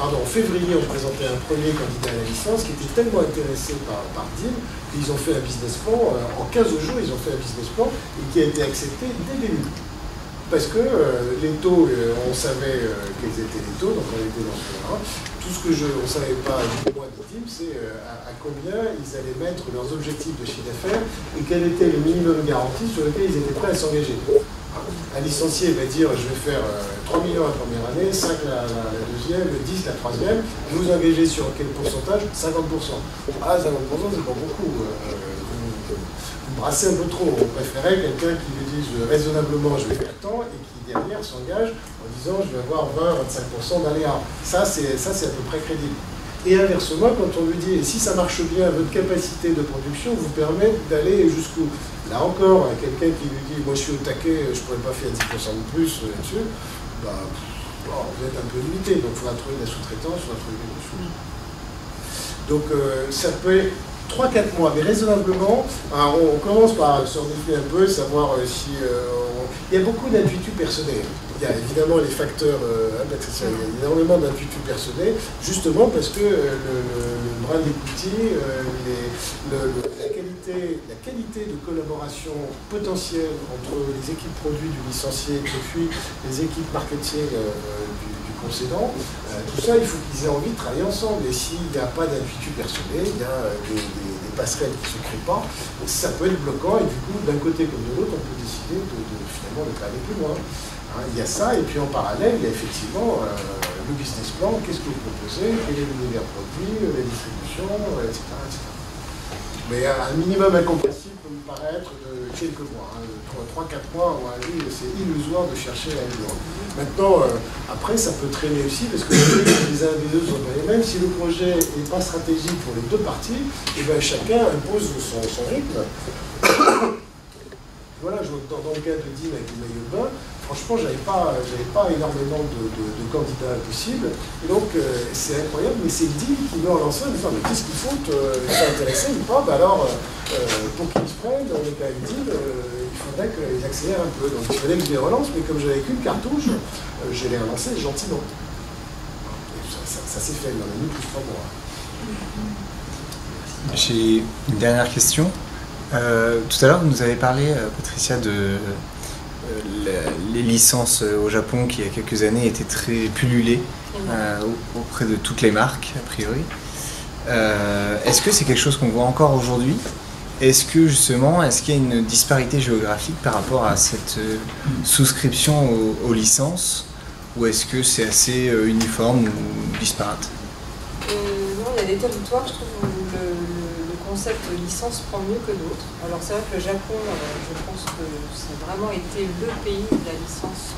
en février, on présentait un premier candidat à la licence qui était tellement intéressé par DIM qu'ils ont fait un business plan. En 15 jours, ils ont fait un business plan et qui a été accepté dès le début. Parce que les taux, on savait quels étaient les taux, donc on était dans ce terrain. Tout ce que on ne savait pas, moi, de DIM, c'est à combien ils allaient mettre leurs objectifs de chiffre d'affaires et quel était le minimum garanti sur lequel ils étaient prêts à s'engager. Un licencié va dire je vais faire 3 millions la première année, 5 la deuxième, 10 la troisième. Vous vous engagez sur quel pourcentage? 50%. Ah, 50%, c'est pas beaucoup. vous brassez un peu trop. On préférait quelqu'un qui lui dise raisonnablement je vais faire tant et qui derrière s'engage en disant je vais avoir 20-25% d'aléas. Ça c'est à peu près crédible. Et inversement, quand on lui dit et si ça marche bien, votre capacité de production vous permet d'aller jusqu'où. Là encore, quelqu'un qui lui dit moi je suis au taquet, je ne pourrais pas faire 10% de plus là-dessus, bah, vous êtes un peu limité, donc il faudra trouver de la sous-traitance, il faudra trouver quelque chose. Donc ça peut être 3-4 mois, mais raisonnablement, on commence par se renifler un peu, savoir si... Il y a beaucoup d'intuitu personnel. Il y a évidemment les facteurs, il y a énormément d'intuitu personnel, justement parce que le brin d'equity, la qualité de collaboration potentielle entre les équipes produits du licencié et puis les équipes marketing du concédant, tout ça, il faut qu'ils aient envie de travailler ensemble. Et s'il n'y a pas d'intuitu personnel, il y a des passerelles qui ne se créent pas, ça peut être bloquant et du coup, d'un côté comme de l'autre, on peut décider finalement de pas aller plus loin. Il y a ça, et puis en parallèle, il y a effectivement le business plan, qu'est-ce que vous proposez, quel est l'univers produit, la distribution, etc., etc. Mais un minimum incompressible peut me paraître de quelques mois. 3-4 mois, à mon avis, c'est illusoire de chercher la vie. Maintenant, après, ça peut traîner aussi, parce que les uns et les deux sont pas les mêmes. Si le projet n'est pas stratégique pour les deux parties, et ben, chacun impose son rythme. Voilà, dans le cas de Dean avec le maillot de bain, franchement, j'avais pas énormément de candidats possibles. Et donc, c'est incroyable, mais c'est Dean qui me relance en disant, mais qu'est-ce qu'il faut, t'es intéressé ou pas? Bah alors, pour qu'ils se prennent, on est quand même Dean, il faudrait qu'ils accélèrent un peu. Donc, il fallait que je les relance, mais comme j'avais qu'une cartouche, je les relançais gentiment. Et ça s'est fait, il y en a eu plus 3 mois. J'ai une dernière question. Tout à l'heure, vous nous avez parlé, Patricia, de les licences au Japon qui, il y a quelques années, étaient très pullulées auprès de toutes les marques, a priori. Est-ce que c'est quelque chose qu'on voit encore aujourd'hui? Est-ce que, justement, est-ce qu'il y a une disparité géographique par rapport à cette souscription aux licences? Ou est-ce que c'est assez uniforme ou disparate? Non, il y a des territoires, je trouve, où le concept de licence prend mieux que d'autres. Alors c'est vrai que le Japon, je pense que ça a vraiment été le pays de la licence.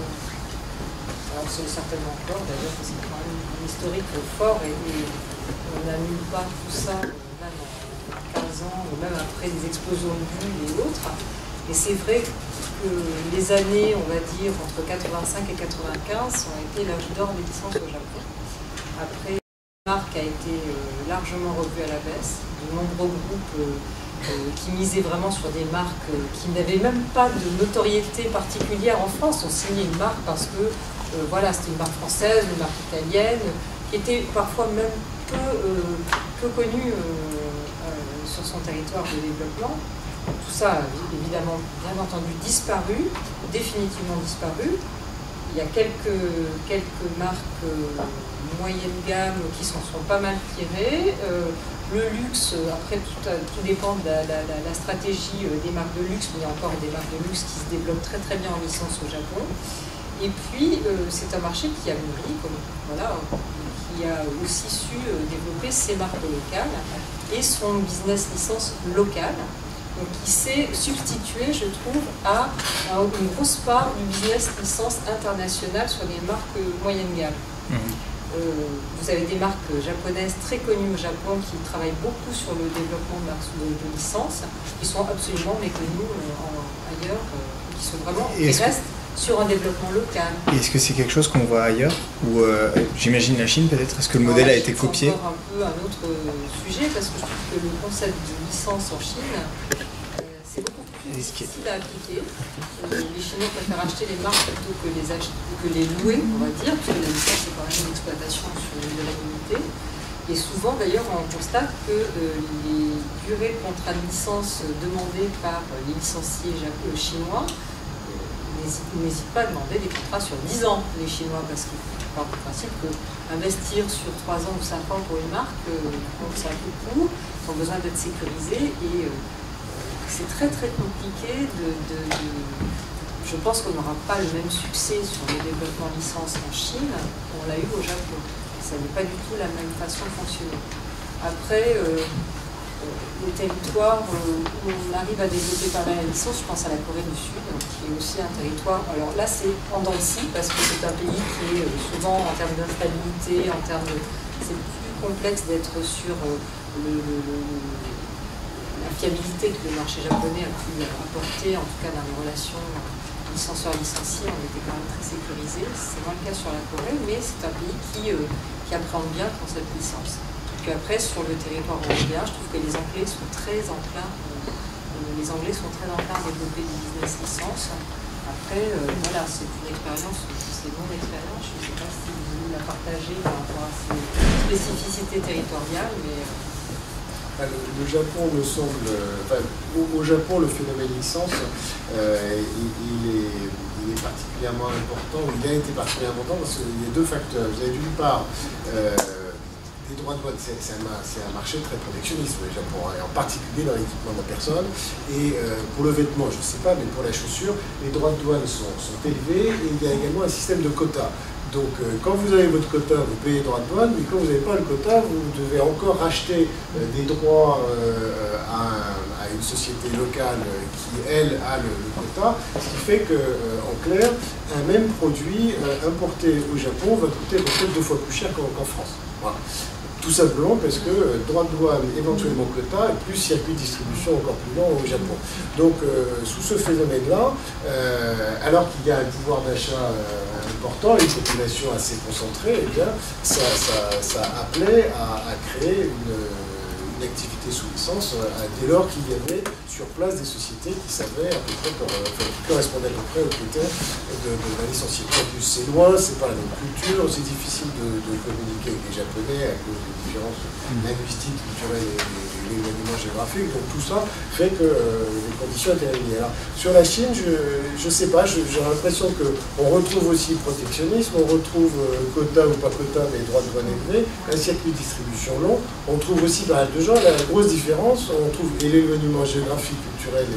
Alors c'est certainement encore d'ailleurs, parce que c'est quand même un historique fort et on n'annule pas tout ça même en 15 ans, ou même après des explosions de bulles et autres. Et c'est vrai que les années, on va dire, entre 85 et 95 ont été l'âge d'or des licences au Japon. Après, la marque a été largement revue à la baisse. De nombreux groupes qui misaient vraiment sur des marques qui n'avaient même pas de notoriété particulière en France ont signé une marque parce que voilà, c'était une marque française, une marque italienne, qui était parfois même peu connue sur son territoire de développement. Tout ça a évidemment, bien entendu, disparu, définitivement disparu. Il y a quelques marques moyenne gamme qui s'en sont pas mal tirées. Le luxe, après tout dépend de la stratégie des marques de luxe, mais il y a encore des marques de luxe qui se développent très très bien en licence au Japon. Et puis c'est un marché qui a mûri, voilà, qui a aussi su développer ses marques locales et son business licence local. Donc, qui s'est substitué, je trouve, à une grosse part du business licence international sur les marques moyenne gamme. Vous avez des marques japonaises très connues au Japon qui travaillent beaucoup sur le développement de marques de licence, qui sont absolument méconnues ailleurs, qui sont vraiment qui restent sur un développement local. Est-ce que c'est quelque chose qu'on voit ailleurs? Ou j'imagine la Chine peut-être? Est-ce que le modèle a été copié? C'est encore un peu un autre sujet parce que je trouve que le concept de licence en Chine, c'est beaucoup plus difficile à appliquer. Les Chinois préfèrent acheter les marques plutôt que les louer, on va dire, parce que la licence c'est quand même une exploitation sur une durée limitée. Et souvent d'ailleurs on constate que les durées de contrat de licence demandées par les licenciés chinois n'hésitent pas à demander des contrats sur 10 ans, les Chinois, parce qu'ils partent du principe qu'investir sur 3 ans ou 5 ans pour une marque, c'est un peu court, ils ont besoin d'être sécurisés et c'est très très compliqué je pense qu'on n'aura pas le même succès sur le développement licence en Chine qu'on l'a eu au Japon. Ça n'est pas du tout la même façon de fonctionner. Après, les territoires où on arrive à développer pas mal la licence, je pense à la Corée du Sud, qui est aussi un territoire. Alors là, c'est en dents de scie, parce que c'est un pays qui est souvent, en termes d'instabilité, en termes de. C'est plus complexe d'être sur la fiabilité que le marché japonais a pu apporter, en tout cas dans les relations licencieur-licencié, on était quand même très sécurisé. C'est moins le cas sur la Corée, mais c'est un pays qui appréhende bien le concept de licence. Puis après, sur le territoire européen, je trouve que les Anglais sont très enclins à développer des business licences. Après, voilà, c'est une expérience, c'est mon expérience. Je ne sais pas si vous la partagez par rapport à ces spécificités territoriales, mais... Le Japon me semble... au Japon, le phénomène licence, il est particulièrement important, il a été particulièrement important parce qu'il y a deux facteurs. Vous avez d'une part... les droits de douane, c'est un marché très protectionniste au Japon, et en particulier dans l'équipement de la personne. Et pour le vêtement, je ne sais pas, mais pour la chaussure, les droits de douane sont élevés et il y a également un système de quotas. Donc quand vous avez votre quota, vous payez les droits de douane, mais quand vous n'avez pas le quota, vous devez encore racheter des droits à une société locale qui, elle, a le quota. Ce qui fait qu'en clair, un même produit importé au Japon va coûter peut-être 2 fois plus cher qu'en France. Voilà. Tout simplement parce que droit de douane, éventuellement quota, et plus circuit de distribution encore plus long au Japon. Donc sous ce phénomène-là, alors qu'il y a un pouvoir d'achat important, une population assez concentrée, eh bien, ça appelait à créer une activité sous licence dès lors qu'il y avait sur place des sociétés qui savaient à peu près, qui correspondaient à peu près aux critères de la licencié. En plus, c'est loin, c'est pas la même culture, c'est difficile de communiquer avec les Japonais à cause des différences linguistiques, culturelles et l'éloignement géographique. Donc tout ça fait que les conditions étaient réunies. Alors, sur la Chine, je sais pas, j'ai l'impression qu'on retrouve aussi protectionnisme, on retrouve quota ou pas quota, mais droits de douane élevés, un circuit de distribution long. On trouve aussi pas mal de gens, la grosse différence, on trouve l'éloignement géographique, culturel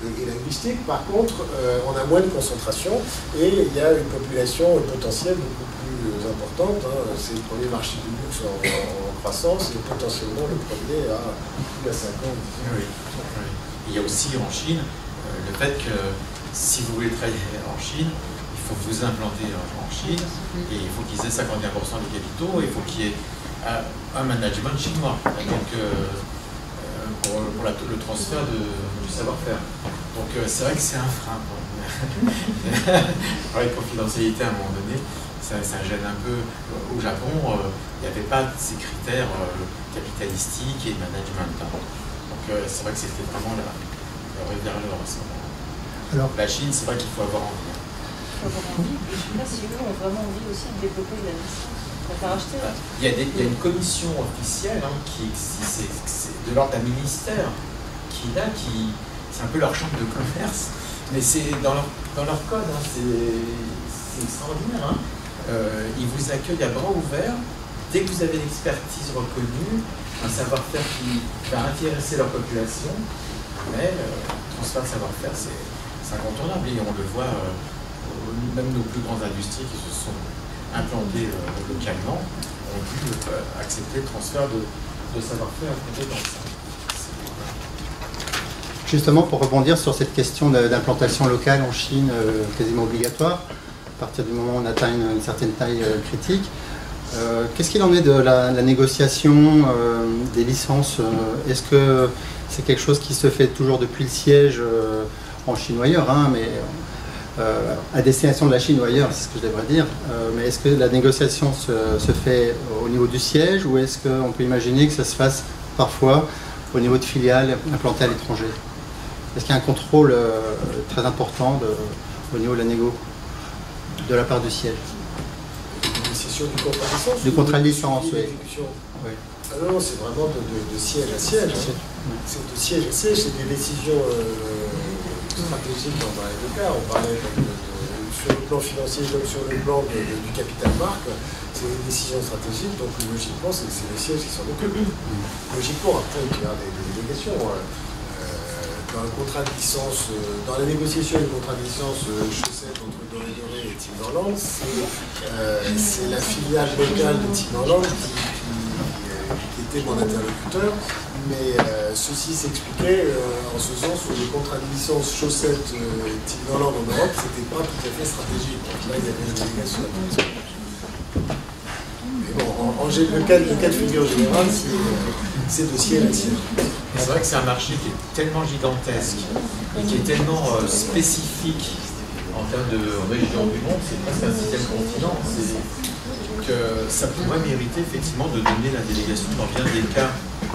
et linguistique. Par contre, on a moins de concentration et il y a une population potentielle beaucoup plus importante. Hein. C'est le premier marché du luxe en croissance et potentiellement le premier à plus de 5 ans. Oui. Il y a aussi en Chine le fait que si vous voulez travailler en Chine, il faut vous implanter en Chine et il faut qu'ils aient 51% des capitaux et il faut qu'il y ait un management chinois. Donc, pour le transfert du savoir-faire. Donc c'est vrai que c'est un frein. Avec confidentialité à un moment donné, ça gêne un peu. Au Japon, il n'y avait pas ces critères capitalistiques et de management. Donc c'est vrai que c'était vraiment le vers l'or à ce moment-là. La Chine, c'est vrai qu'il faut avoir envie. Il faut avoir envie, et je ne sais pas si eux ont vraiment envie aussi de développer la licence. Il y a une commission officielle qui c'est de l'ordre d'un ministère c'est un peu leur chambre de commerce, mais c'est dans leur code, c'est extraordinaire. Ils vous accueillent à bras ouverts dès que vous avez l'expertise reconnue, un savoir-faire qui va intéresser leur population, mais le transfert de savoir-faire c'est incontournable et on le voit, même nos plus grandes industries qui se sont implantés localement ont dû accepter le transfert de savoir-faire et de compétences. Justement, pour rebondir sur cette question d'implantation locale en Chine, quasiment obligatoire, à partir du moment où on atteint une certaine taille critique, qu'est-ce qu'il en est de la négociation des licences? Est-ce que c'est quelque chose qui se fait toujours depuis le siège en Chine ou ailleurs, mais à destination de la Chine ou ailleurs, c'est ce que je devrais dire, mais est-ce que la négociation se fait au niveau du siège ou est-ce qu'on peut imaginer que ça se fasse parfois au niveau de filiales implantées à l'étranger? Est-ce qu'il y a un contrôle très important au niveau de la négo de la part du siège? Négociation du contrat de licence? Du contrat de licence, oui. Ah non, c'est vraiment de siège à siège. C'est de siège à siège, c'est des décisions stratégiques dans les deux cas. On parlait sur le plan financier comme sur le plan du capital marque, c'est des décisions stratégiques, donc logiquement c'est les sièges qui s'en occupent. Logiquement, après il y a des délégations. Dans le contrat de licence, dans la négociation du contrat de licence chaussettes entre Doré et Timberland, c'est la filiale locale de Timberland qui était mon interlocuteur, Mais ceci s'expliquait en ce sens où les contrats de licence chaussettes type Norland en Europe, c'était pas tout à fait stratégique. Là, il y avait une délégation. Mais bon, le cas de figure général, c'est dossier la sienne. C'est vrai que c'est un marché qui est tellement gigantesque et qui est tellement spécifique en termes de région du monde, c'est presque un 6e continent. Que ça pourrait mériter effectivement de donner la délégation dans bien des cas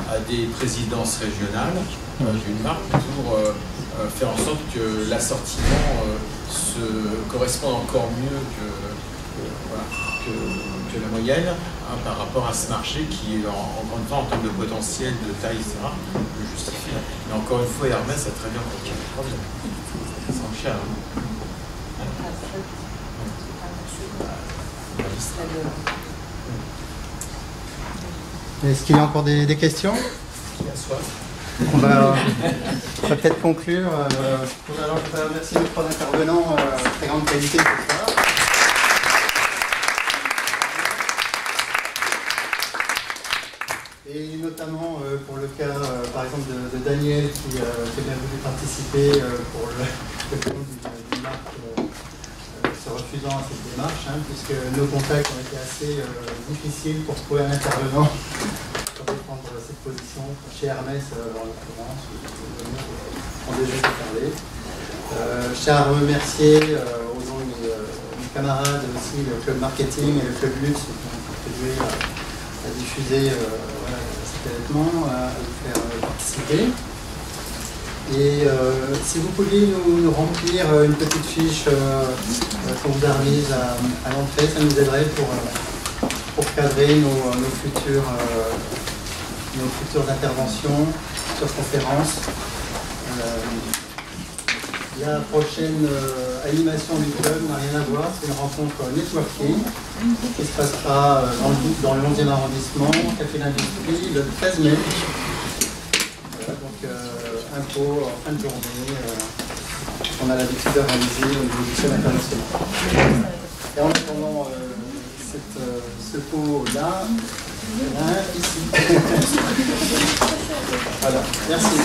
à des présidences régionales d'une marque pour faire en sorte que l'assortiment se corresponde encore mieux que la moyenne par rapport à ce marché qui, encore une fois, en termes de potentiel, de taille, etc., le justifie. Mais encore une fois, Hermès a très bien compris le problème. C'est en cher. Est-ce qu'il y a encore des questions? On va peut-être conclure. Alors, je voudrais remercier les 3 intervenants, très grande qualité ce soir. Et notamment pour le cas, par exemple, de Daniel qui a bien voulu participer pour le compte d'une marque se refusant à cette démarche, puisque nos contacts ont été assez difficiles pour trouver un intervenant pour défendre cette position chez Hermès en l'occurrence, on a déjà parlé. Je tiens à remercier au nom de mes camarades aussi le club marketing et le club luxe qui ont contribué à diffuser cet événement, à vous faire participer. Et si vous pouviez nous remplir une petite fiche qu'on vous a remise à l'entrée, ça nous aiderait pour cadrer nos futures interventions, futures conférences. La prochaine animation du club n'a rien à voir, c'est une rencontre networking qui se passera dans le 11e arrondissement, Café d'Industrie, le 13 mai. Donc, info en fin de journée, on a l'habitude de réaliser au niveau du club international. Et en attendant ce pot-là, ici. Voilà, merci.